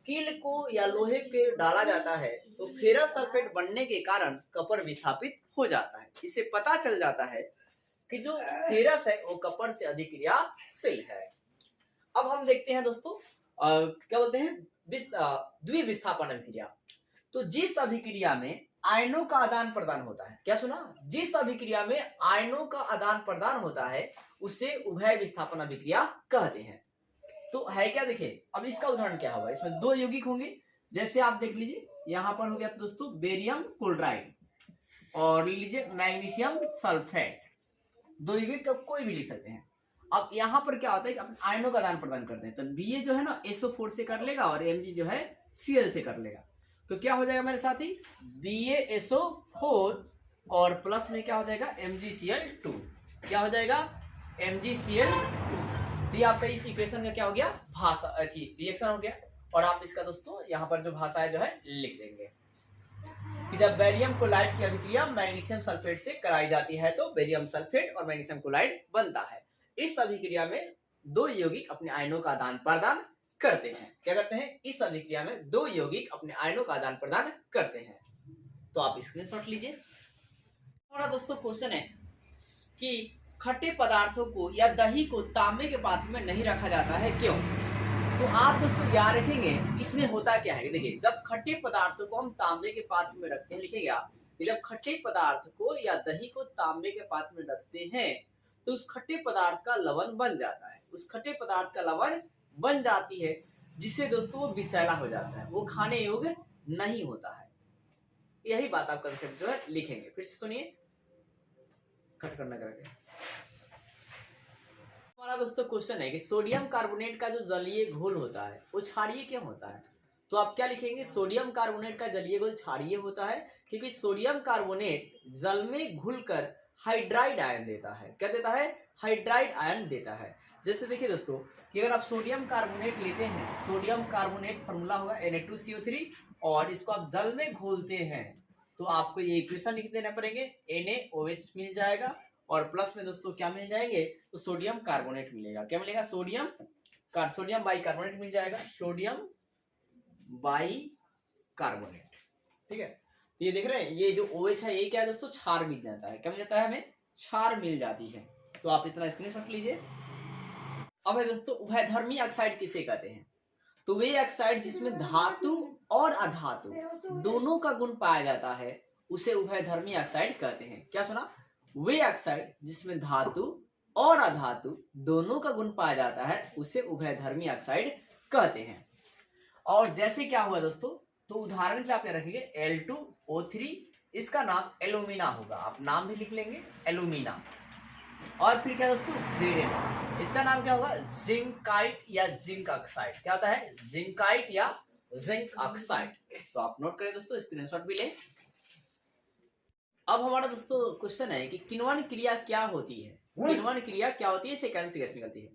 कील को या लोहे के डाला जाता है, तो फेरस सल्फेट बनने के कारण कपर विस्थापित हो जाता है। इससे पता चल जाता है कि जो फेरस है वो कपर से अधिक क्रियाशील है। अब हम देखते हैं दोस्तों क्या बोलते हैं, द्विविस्थापन अभिक्रिया। तो जिस अभिक्रिया में आयनों का आदान प्रदान होता है, क्या सुना, जिस अभिक्रिया में आयनों का आदान प्रदान होता है उसे उभय विस्थापन अभिक्रिया कहते हैं। तो है क्या, देखिए अब इसका उदाहरण क्या होगा, इसमें 2 यौगिक होंगे, जैसे आप देख लीजिए यहाँ पर हो गया दोस्तों बेरियम क्लोराइड, और लीजिए मैग्नीशियम सल्फेट, 2 यौगिक का कोई भी लिख सकते हैं। अब यहाँ पर क्या होता है कि अपन आयनों का आदान प्रदान करते हैं, तो Ba जो है ना SO4 से कर लेगा, और Mg जो है Cl से कर लेगा। तो क्या हो जाएगा मेरे साथी, BaSO4 और प्लस में क्या हो जाएगा, MgCl2, क्या हो जाएगा, MgCl2। तो ये आपका इस इक्वेशन का क्या हो गया, भाषा रिएक्शन हो गया। और आप इसका दोस्तों यहाँ पर जो भाषा है जो है लिख देंगे कि जब बेरियम क्लोराइड की अभिक्रिया मैग्नीशियम सल्फेट से कराई जाती है तो बेरियम सल्फेट और मैग्नीशियम क्लोराइड बनता है। इस अभिक्रिया में 2 यौगिक अपने आयनों का आदान प्रदान करते हैं। क्या करते हैं? इस अभिक्रिया में दो यौगिक अपने आयनों का आदान प्रदान करते हैं। तो आप स्क्रीनशॉट लीजिए। हमारा दोस्तों क्वेश्चन है कि खट्टे पदार्थों को या दही को तांबे के पात्र में नहीं रखा जाता है, क्यों? तो आप दोस्तों याद रखेंगे इसमें होता क्या है। देखिए, जब खट्टे पदार्थों को हम तांबे के पात्र में रखते हैं, लिखेंगे आप, जब खट्टे पदार्थ को या दही को तांबे के पात्र में रखते हैं तो उस खट्टे पदार्थ का लवण बन जाता है। उस खट्टे पदार्थ का लवण बन जाती है, जिससे दोस्तों वो विषैला हो जाता है, वो खाने योग्य नहीं होता है। यही बात आप कंसेप्ट जो है लिखेंगे। फिर से सुनिए, कट करना करके। हमारा दोस्तों क्वेश्चन है कि सोडियम कार्बोनेट का जो जलीय घोल होता है वो क्षारीय क्यों होता है? तो आप क्या लिखेंगे? सोडियम कार्बोनेट का जलीय घोल क्षारीय होता है क्योंकि सोडियम कार्बोनेट जल में घुलकर हाइड्राइड आयन देता है। क्या देता है? हाइड्राइड आयन देता है। जैसे देखिए दोस्तों कि अगर आप सोडियम कार्बोनेट लेते हैं, सोडियम कार्बोनेट फॉर्मूला होगा Na2CO3, और इसको आप जल में घोलते हैं तो आपको ये इक्वेशन लिख देना पड़ेंगे, NaOH मिल जाएगा और प्लस में दोस्तों क्या मिल जाएंगे? तो सोडियम कार्बोनेट मिलेगा। क्या मिलेगा? सोडियम बाइकार्बोनेट मिल जाएगा, सोडियम बाइकार्बोनेट। ठीक है, तो ये देख रहे हैं, ये जो OH है ये क्या है दोस्तों? क्षार मिल जाता है। क्या मिल जाता है? हमें क्षार मिल जाती है। तो आप इतना स्क्रीनशॉट लीजिए। अब है दोस्तों उभयधर्मी ऑक्साइड किसे कहते हैं? तो वे ऑक्साइड जिसमें धातु और अधातु दोनों का गुण पाया जाता है उसे उभयधर्मी ऑक्साइड कहते हैं। क्या सुना? वे ऑक्साइड जिसमें धातु और अधातु दोनों का गुण पाया जाता है उसे उभयधर्मी ऑक्साइड कहते हैं। और जैसे क्या हुआ दोस्तों, तो उदाहरण के लिए आप यहाँ रखेंगे Al2O3, इसका नाम एलुमिना होगा, आप नाम भी लिख लेंगे एलुमिना। और फिर क्या दोस्तों? Zn, इसका नाम क्या होगा? जिंकाइट या जिंक ऑक्साइड। क्या होता है? जिंकाइट या जिंक ऑक्साइड। तो आप नोट करें दोस्तों, स्क्रीनशॉट भी लें। अब हमारा दोस्तों क्वेश्चन है कि किण्वन क्रिया क्या होती है? किण्वन क्रिया क्या होती है? इसे कैसे गैस निकलती है?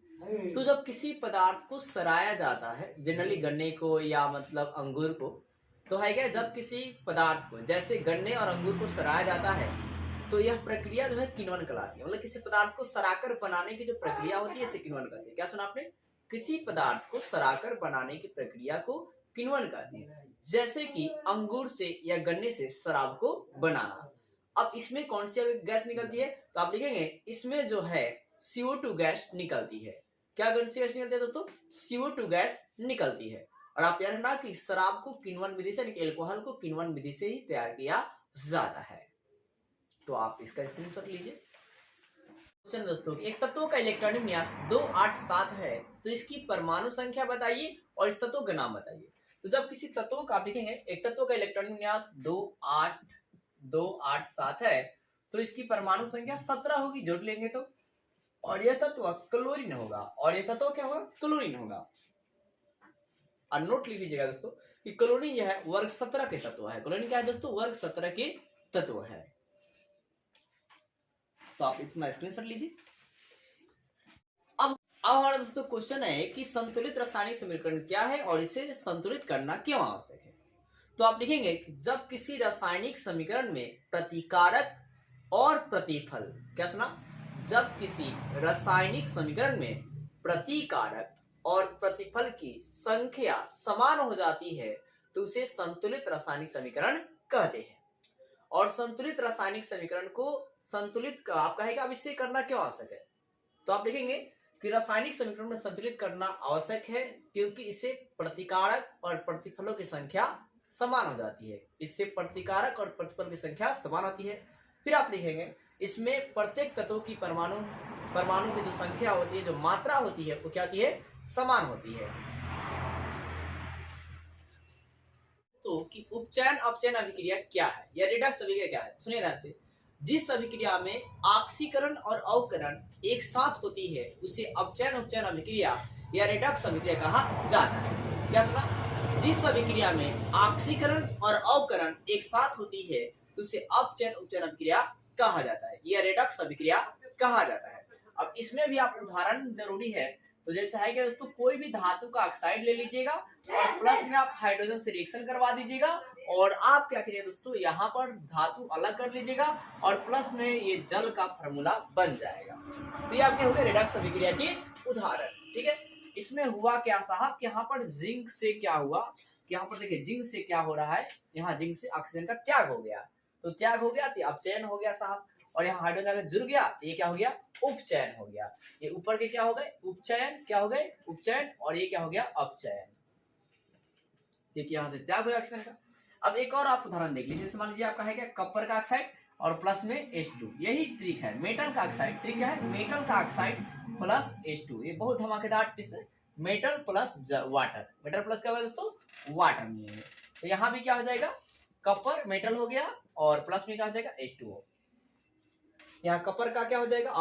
तो जब किसी पदार्थ को सराया जाता है, जनरली गन्ने को या मतलब अंगूर को, तो है क्या, जब किसी पदार्थ को जैसे गन्ने और अंगूर को सराया जाता है तो यह प्रक्रिया जो है किण्वन कहलाती है। मतलब किसी पदार्थ को सराकर बनाने की जो प्रक्रिया होती है इसे किण्वन कहते हैं। क्या सुना आपने? किसी पदार्थ को सराकर बनाने की प्रक्रिया को किण्वन कहते हैं। जैसे कि अंगूर से या गन्ने से शराब को बनाना। अब इसमें कौन सी गैस निकलती है? तो आप लिखेंगे इसमें जो है CO2 गैस निकलती है। क्या कौन सी गैस निकलती है दोस्तों? CO2 गैस निकलती है। और आप याद रखना कि शराब को किण्वन विधि से, एल्कोहल को किण्वन विधि से ही तैयार किया जाता है। तो आप इसका स्क्रीनशॉट लीजिए। क्वेश्चन दोस्तों, एक तत्व का इलेक्ट्रॉनिक विन्यास 287 है तो इसकी परमाणु संख्या बताइए और इस तत्व का नाम बताइए। तो जब किसी तत्व का आप लिखेंगे एक तत्व का इलेक्ट्रॉनिक विन्यास 287 है तो इसकी परमाणु संख्या 17 होगी, जोड़ लेंगे तो। और यह तत्व क्लोरीन होगा, और यह तत्व क्या होगा? क्लोरीन होगा। और नोट लिख लीजिएगा दोस्तों कि क्लोरीन यह है वर्ग 17 के तत्व है। क्लोरीन क्या है दोस्तों? वर्ग 17 के तत्व है। तो आप इतना स्क्रीनशॉट लीजिए। अब हमारा दोस्तों क्वेश्चन है कि संतुलित रासायनिक समीकरण क्या है और इसे संतुलित करना क्यों आवश्यक है? तो आप लिखेंगे कि जब किसी रासायनिक समीकरण में प्रतिकारक और प्रतिफल, क्या सुना? जब किसी रासायनिक समीकरण में प्रतिकारक और प्रतिफल की संख्या समान हो जाती है तो उसे संतुलित रासायनिक समीकरण कहते हैं। और संतुलित रासायनिक समीकरण को संतुलित आप कहेगा अब इसे करना क्यों आवश्यक है? तो आप लिखेंगे कि रासायनिक समीकरण में संतुलित करना आवश्यक है क्योंकि इससे प्रतिकारक और प्रतिफलों की संख्या समान हो जाती है। इससे प्रतिकारक और प्रतिफल की संख्या समान होती है। फिर आप लिखेंगे इसमें प्रत्येक तत्व की परमाणु की जो संख्या होती है, जो मात्रा होती है, वो क्या होती है? समान होती है। तो कि उपचयन अपचयन अभिक्रिया क्या है या रिडक्स अभिक्रिया क्या है? सुनिए ध्यान से। जिस अभिक्रिया में ऑक्सीकरण और अवकरण एक साथ होती है उसे अपचयन उपचयन अभिक्रिया या रिडक्स अभिक्रिया कहा जाता है। क्या सुना? जिस अभिक्रिया में ऑक्सीकरण और अवकरण एक साथ होती है तो उसे अपचयन उपचयन अभिक्रिया कहा जाता है या रिडक्स अभिक्रिया कहा जाता है। अब इसमें भी आप उदाहरण जरूरी है। तो जैसे है कि दोस्तों कोई भी धातु का ऑक्साइड ले लीजिएगा और प्लस में आप हाइड्रोजन से रिएक्शन करवा दीजिएगा और आप क्या कीजिएगा दोस्तों, यहाँ पर धातु अलग कर लीजिएगा और प्लस में ये जल का फार्मूला बन जाएगा। तो ये आपके हो गए रिडक्स अभिक्रिया के उदाहरण। ठीक है, इसमें हुआ क्या साहब कि यहाँ पर जिंक से क्या हुआ कि यहाँ पर देखिए जिंक से क्या हो रहा है, यहाँ जिंक से ऑक्सीजन का त्याग हो गया, तो त्याग हो गया तो अपचयन हो गया साहब, और यहाँ हाइड्रोजन अगर जुड़ गया तो ये क्या हो गया, उपचयन हो गया। ये ऊपर के क्या हो गए, उपचयन, क्या हो गए, उपचयन, और ये क्या हो गया, अपचयन। ठीक, यहाँ से त्याग हुआ ऑक्सीजन का। अब एक और आप उदाहरण देख लीजिए, जैसे मान लीजिए आपका है क्या, कपर का ऑक्साइड और प्लस में H2, यही ट्रिक है। मेटल का ऑक्साइड, ट्रिक क्या है, मेटल का ऑक्साइड प्लस H2, ये बहुत धमाकेदार ट्रिक है। Metal plus water, metal plus क्या होगा दोस्तों, वाटर मिलेंगे। तो यहाँ भी क्या हो जाएगा, कपर मेटल हो गया और प्लस में क्या हो जाएगा, H2O। यहाँ कपर का क्या हो जाएगा,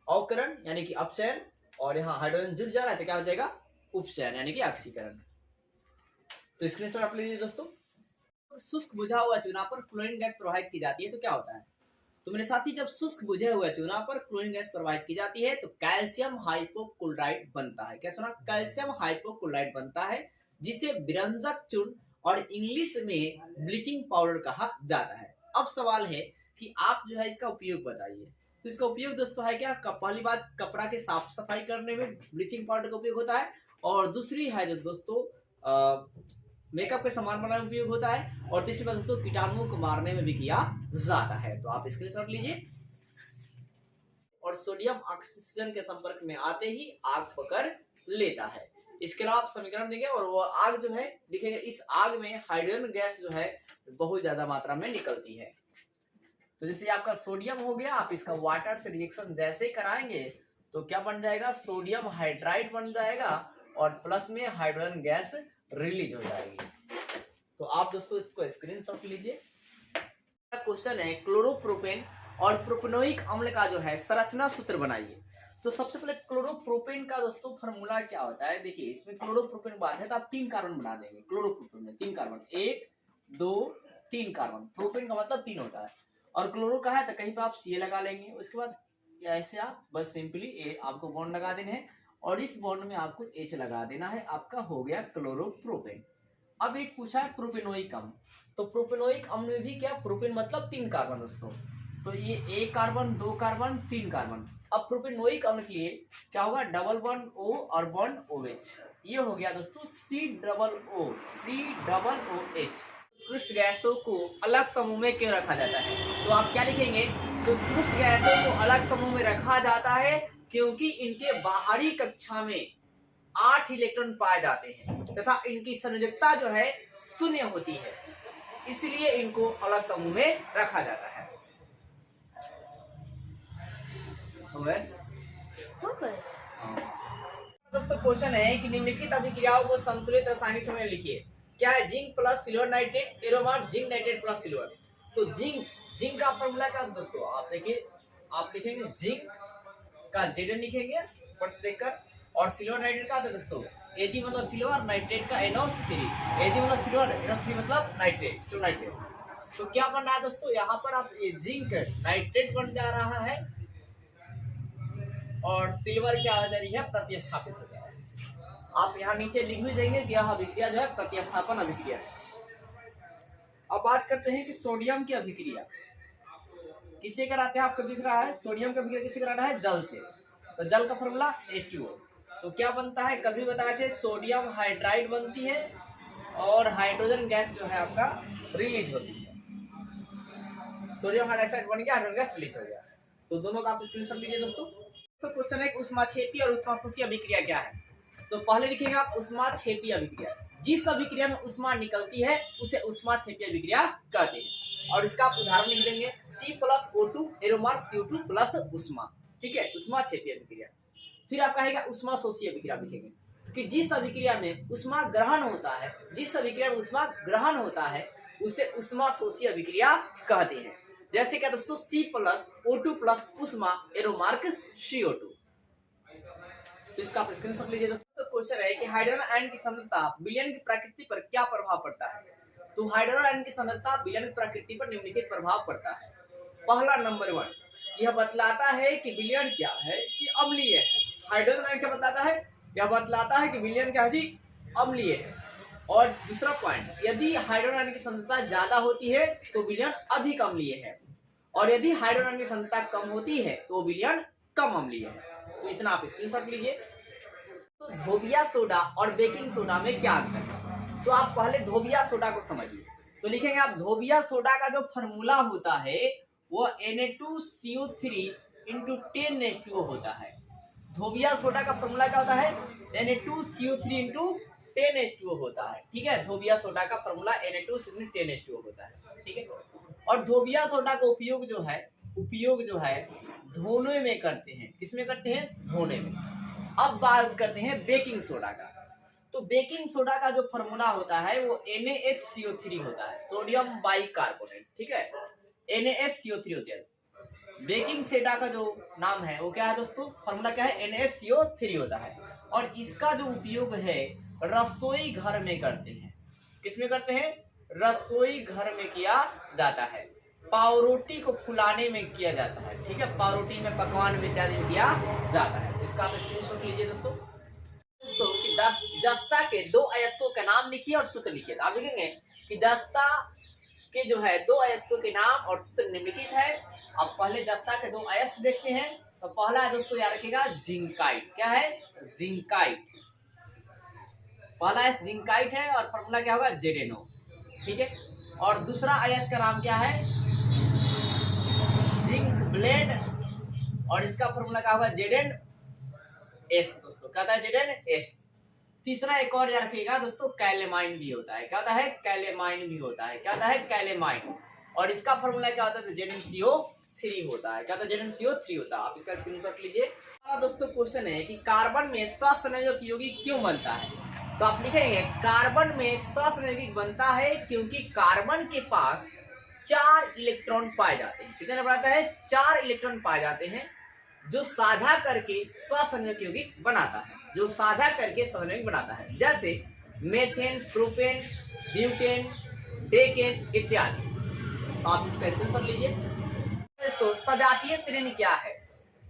अवकरण यानी कि अपचयन, और यहाँ हाइड्रोजन जुड़ जा रहा है तो क्या हो जाएगा, उपचयन यानी कि ऑक्सीकरण। तो स्क्रीनशॉट आप लीजिए दोस्तों। शुष्क बुझा हुआ चूना पर क्लोरीन गैस प्रवाहित की जाती है तो क्या होता है, तो मेरे साथी जब शुष्क बुझे हुए चूना पर क्लोरीन गैस प्रवाहित की जाती है तो कैल्शियम हाइपोक्लोराइड बनता है। क्या सुना, कैल्शियम हाइपोक्लोराइड बनता है, जिसे विरंजक चूर्ण और इंग्लिश में ब्लीचिंग पाउडर कहा जाता है। अब सवाल है कि आप जो है इसका उपयोग बताइए। तो इसका उपयोग दोस्तों है क्या, पहली बात कपड़ा के साफ सफाई करने में ब्लीचिंग पाउडर का उपयोग होता है, और दूसरी है जो दोस्तों मेकअप के सामान बनाने में उपयोग होता है, और तीसरी बात दोस्तों कीटाणुओं को मारने में भी किया जाता है। तो आप स्क्रीनशॉट लीजिए। और सोडियम ऑक्सीजन के संपर्क में आते ही आग पकड़ लेता है। इसके अलावा आप समीकरण देंगे और वो आग जो है दिखेगा, इस आग में हाइड्रोजन गैस जो है बहुत ज्यादा मात्रा में निकलती है। तो जैसे आपका सोडियम हो गया, आप इसका वाटर से रिएक्शन जैसे ही कराएंगे तो क्या बन जाएगा, सोडियम हाइड्राइड बन जाएगा, और प्लस में हाइड्रोजन गैस रिलीज हो जाएगी। तो आप दोस्तों इसको स्क्रीनशॉट लीजिए। क्वेश्चन है क्लोरोप्रोपेन और प्रोपेनोइक अम्ल का जो है संरचना सूत्र बनाइए। तो सबसे पहले क्लोरोप्रोपेन का दोस्तों फॉर्मूला क्या होता है, देखिए इसमें क्लोरोप्रोपेन बात है तो आप 3 कार्बन बना देंगे। क्लोरोप्रोपेन में 3 कार्बन, 1 2 3 कार्बन, प्रोपेन का मतलब 3 होता है, और क्लोरो का है तो कहीं पर आप Ca लगा लेंगे। उसके बाद ऐसे आप बस सिंपली आपको बॉन्ड लगा देने हैं, और इस बॉन्ड में आपको H लगा देना है, आपका हो गया क्लोरोप्रोपेन। अब एक पूछा है प्रोपेनोइक अम्ल, तो प्रोपेनोइक अम्ल में भी क्या, प्रोपेन मतलब 3 कार्बन दोस्तों, तो ये 1 कार्बन 2 कार्बन 3 कार्बन। अब प्रोपेनोइक अम्ल के लिए क्या होगा, डबल बॉन्ड O और बॉन्ड OH, ये हो गया दोस्तों C डबल OH। उत्कृष्ट गैसों को अलग समूह में क्यों रखा जाता है, तो आप क्या लिखेंगे, तो उत्कृष्ट गैसों को अलग समूह में रखा जाता है क्योंकि इनके बाहरी कक्षा में 8 इलेक्ट्रॉन पाए जाते हैं तथा इनकी संयोजकता जो है 0 होती है, इसलिए इनको अलग समूह में रखा जाता है। दोस्तों क्वेश्चन है कि निम्नलिखित अभिक्रियाओं को संतुलित रासायनिक समय लिखिए। क्या है, जिंक प्लस सिल्वर नाइट्रेट, एरोमार जिंक नाइट्रेट प्लस सिल्वर। तो जिंक का फॉर्मूला क्या दोस्तों, आप देखिए, आप लिखेंगे जिंक का Zn लिखेंगे फर्स्ट देखकर, और सिल्वर नाइट्रेट का आता है दोस्तों Ag मतलब सिल्वर, नाइट्रेट का NO3, Ag मतलब सिल्वर, NO3 मतलब नाइट्रेट, सिल्वर नाइट्रेट। तो क्या बन रहा है दोस्तों, यहाँ पर आप ये जिंक नाइट्रेट बन जा रहा है, और सिल्वर क्या हो जा रही है, प्रतिस्थापित हो जा रहा है। आप यहाँ नीचे लिख भी देंगे कि यह अभिक्रिया जो है प्रतिस्थापन अभिक्रिया है। अब बात करते हैं कि सोडियम की अभिक्रिया किसे कराते हैं, आपको दिख रहा है सोडियम का अभिक्रिया किसे कराना है, जल से। तो जल का फॉर्मूला H2O। तो क्या बनता है, कल भी बताए थे, सोडियम हाइड्राइड बनती है और हाइड्रोजन गैस जो है आपका रिलीज होती है। सोडियम हाइड्रोक्साइड बन गया, हाइड्रोजन गैस रिलीज हो गया। तो दोनों का आप स्क्रीनशॉट लीजिए दोस्तों। तो क्वेश्चन है ऊष्माक्षेपी और ऊष्माशोषी अभिक्रिया क्या है। तो पहले लिखेंगे आप ऊष्माक्षेपी अभिक्रिया, जिस अभिक्रिया में ऊष्मा निकलती है उसे ऊष्माक्षेपी अभिक्रिया कहते हैं। और इसका आप उदाहरण लिख देंगे C+O2 एरोमार CO2 प्लस ऊष्मा, ठीक है, ऊष्माक्षेपी अभिक्रिया। फिर आपका है ऊष्माशोषी अभिक्रिया लिखेंगे, कि जिस अभिक्रिया में ऊष्मा ग्रहण होता है, जिस अभिक्रिया में ऊष्मा ग्रहण होता है उसे ऊष्माशोषी अभिक्रिया कहते हैं। जैसे क्या दोस्तों, C+O2 प्लस ऊष्मा एरोमार्क CO2। तो इसका आप स्क्रीनशॉट लीजिए दोस्तों। क्वेश्चन है कि हाइड्रोजन आयन की सांद्रता विलयन की प्रकृति पर क्या प्रभाव पड़ता है। तो हाइड्रोजन आयन की सांद्रता विलयन की प्रकृति पर निम्नलिखित प्रभाव पड़ता है। पहला नंबर 1, यह बतलाता है कि विलयन क्या है, कि अम्लीय है। हाइड्रोजन आयन क्या बताता है, यह बतलाता है कि विलयन क्या है जी, अम्लीय है। और दूसरा पॉइंट, यदि हाइड्रोजन आयन की सांद्रता ज्यादा होती है तो विलयन अधिक अम्लीय है, और यदि हाइड्रोजन आयन की सांद्रता कम होती है तो विलयन कम अम्लीय है। तो इतना आप स्क्रीनशॉट लीजिए। तो धोबिया सोडा और बेकिंग सोडा में क्या अंतर है? तो आप पहले धोबिया सोडा को समझिए। तो लिखेंगे आप धोबिया सोडा का जो फॉर्मूला होता है वो Na2CO3 इंटू 10H2O होता है। धोबिया सोडा का फॉर्मूला क्या होता है? Na2CO3 इंटू 10H2O होता है। ठीक है, धोबिया सोडा का फॉर्मूला Na2CO3 10H2O होता है। ठीक है, और धोबिया सोडा का उपयोग जो है धोने में करते हैं। किसमें करते हैं? धोने में। अब बात करते हैं बेकिंग सोडा का। तो बेकिंग सोडा का जो फॉर्मूला होता है वो NaHCO3 होता है, सोडियम बाइकार्बोनेट। ठीक है, NaHCO3 होता है। बेकिंग सोडा का जो नाम है वो क्या है दोस्तों? फॉर्मूला क्या है? NaCO3 होता है। और इसका जो उपयोग है रसोई घर में करते हैं। किसमें करते हैं? रसोई घर में किया जाता है। पावरोटी को फुलाने में किया जाता है। ठीक है, पावरोटी में, पकवान में इत्यादि में किया जाता है। इसका आप स्क्रीनशॉट लीजिए दोस्तों। कि जस्ता के दो अयस्कों का नाम लिखिए और सूत्र लिखिए। आप लिखेंगे कि जस्ता के जो है दो अयस्कों के नाम और सूत्र निम्नलिखित है। अब पहले जस्ता के दो अयस्क देखते हैं। तो पहला है दोस्तों, याद रखिएगा, जिंकाइट। क्या है? जिंकाइट। पहला अयस्क जिंकाइट है और फॉर्मूला क्या होगा? ZnO। ठीक है, और दूसरा अयस्क का नाम क्या है? जिंक ब्लेड, और इसका फॉर्मूला क्या होगा? ZnS दोस्तों। क्या होता है? ZnS। तीसरा एक और याद रखिएगा दोस्तों, कैलेमाइन भी होता है। क्या होता है? कैलेमाइन भी होता है। क्या होता है? कैलेमाइन, और इसका फॉर्मूला क्या होता है? ZnCO3 होता है। क्या होता है? ZnCO3 होता है। आप इसका स्क्रीनशॉट लीजिए। दोस्तों क्वेश्चन है कि कार्बन में सहसंयोजक यौगिक क्यों बनता है? तो आप लिखेंगे कार्बन में सहसंयोजक यौगिक बनता है क्योंकि कार्बन के पास 4 इलेक्ट्रॉन पाए जाते हैं। कितने नंबर है? 4 इलेक्ट्रॉन पाए जाते हैं, जो साझा करके सहसंयोजक यौगिक बनाता है। जो साझा करके सहसंयोजक बनाता है, जैसे मेथेन, प्रोपेन, ब्यूटेन, डेकेन इत्यादि। आप इसका स्क्रीनशॉट लीजिए। तो सजातीय श्रेणी क्या है?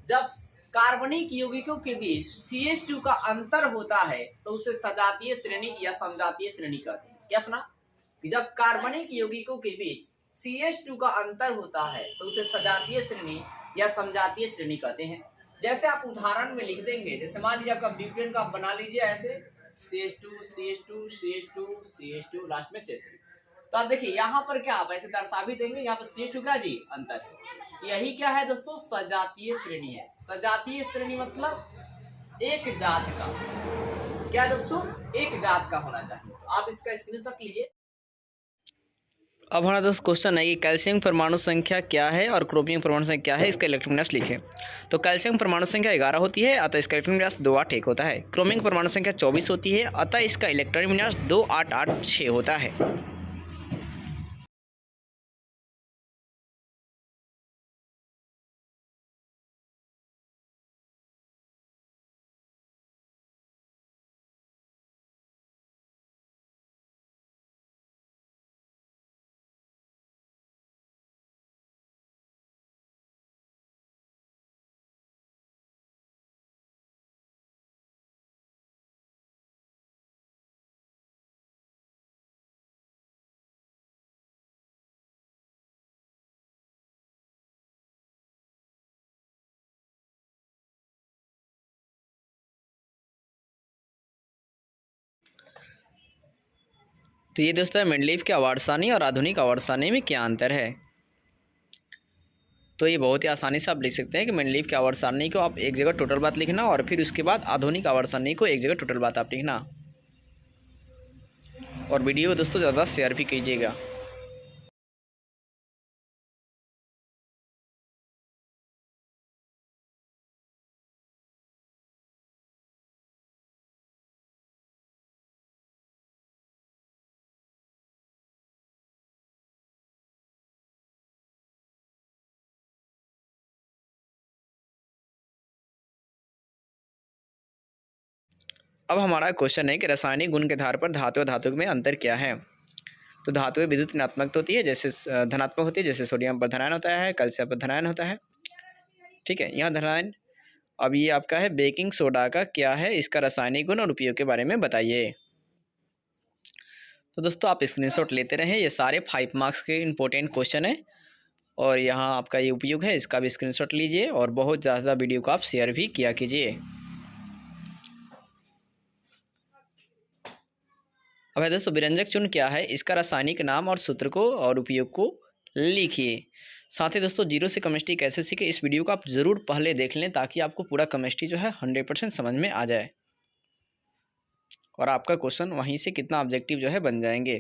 जब कार्बनिक यौगिकों के बीच CH2 का अंतर होता है तो उसे सजातीय श्रेणी या समजातीय श्रेणी कहते हैं। क्या सुना? कि जब कार्बनिक यौगिकों के बीच CH2 का अंतर होता है तो उसे सजातीय श्रेणी या समजातीय श्रेणी कहते हैं। जैसे आप उदाहरण में लिख देंगे, जैसे मान लीजिए आपका ब्यूटेन का आप बना लीजिए ऐसे CH2 CH2 CH2 CH2 last में CH3। तो आप देखिए यहाँ पर क्या आप ऐसे दर्शा भी देंगे, यहाँ पर CH2 क्या जी? अंतर है। यही क्या है दोस्तों? सजातीय श्रेणी है। सजातीय श्रेणी मतलब एक जात का। क्या दोस्तों? एक जात का होना चाहिए। आप इसका स्क्रीनशॉट लीजिए। अब हमारा दोस्त क्वेश्चन है कि कैल्शियम परमाणु संख्या क्या है और क्रोमियम परमाणु संख्या क्या है, इसका इलेक्ट्रॉन विन्यास लिखें। तो कैल्शियम परमाणु संख्या 11 होती है, अतः इसका इलेक्ट्रॉन विन्यास 281 होता है। क्रोमियम परमाणु संख्या 24 होती है, अतः इसका इलेक्ट्रॉन विन्यास 2886 होता है। तो ये दोस्तों है मेंडलीव के आवर्त सारणी और आधुनिक आवर्त सारणी में क्या अंतर है। तो ये बहुत ही आसानी से आप लिख सकते हैं कि मेंडलीव के आवर्त सारणी को आप एक जगह टोटल बात लिखना और फिर उसके बाद आधुनिक आवर्त सारणी को एक जगह टोटल बात आप लिखना। और वीडियो दोस्तों ज़्यादा शेयर भी कीजिएगा। अब हमारा क्वेश्चन है कि रासायनिक गुण के आधार पर धातु और धातु में अंतर क्या है। तो धातु विद्युत ऋणात्मक होती है, जैसे धनात्मक होती है, जैसे सोडियम पर धनायन होता है, कैल्शियम पर धनायन होता है। ठीक है, यहाँ धनायन। अब ये आपका है बेकिंग सोडा का क्या है, इसका रासायनिक गुण और उपयोग के बारे में बताइए। तो दोस्तों आप स्क्रीनशॉट लेते रहें, ये सारे 5 मार्क्स के इंपॉर्टेंट क्वेश्चन है और यहाँ आपका ये उपयोग है, इसका भी स्क्रीनशॉट लीजिए और बहुत ज़्यादा वीडियो को आप शेयर भी किया कीजिए। अब है दोस्तों विरंजक चूर्ण क्या है, इसका रासायनिक नाम और सूत्र को और उपयोग को लिखिए। साथ ही दोस्तों जीरो से केमिस्ट्री कैसे सीखे, इस वीडियो को आप ज़रूर पहले देख लें ताकि आपको पूरा केमिस्ट्री जो है 100% समझ में आ जाए और आपका क्वेश्चन वहीं से कितना ऑब्जेक्टिव जो है बन जाएंगे।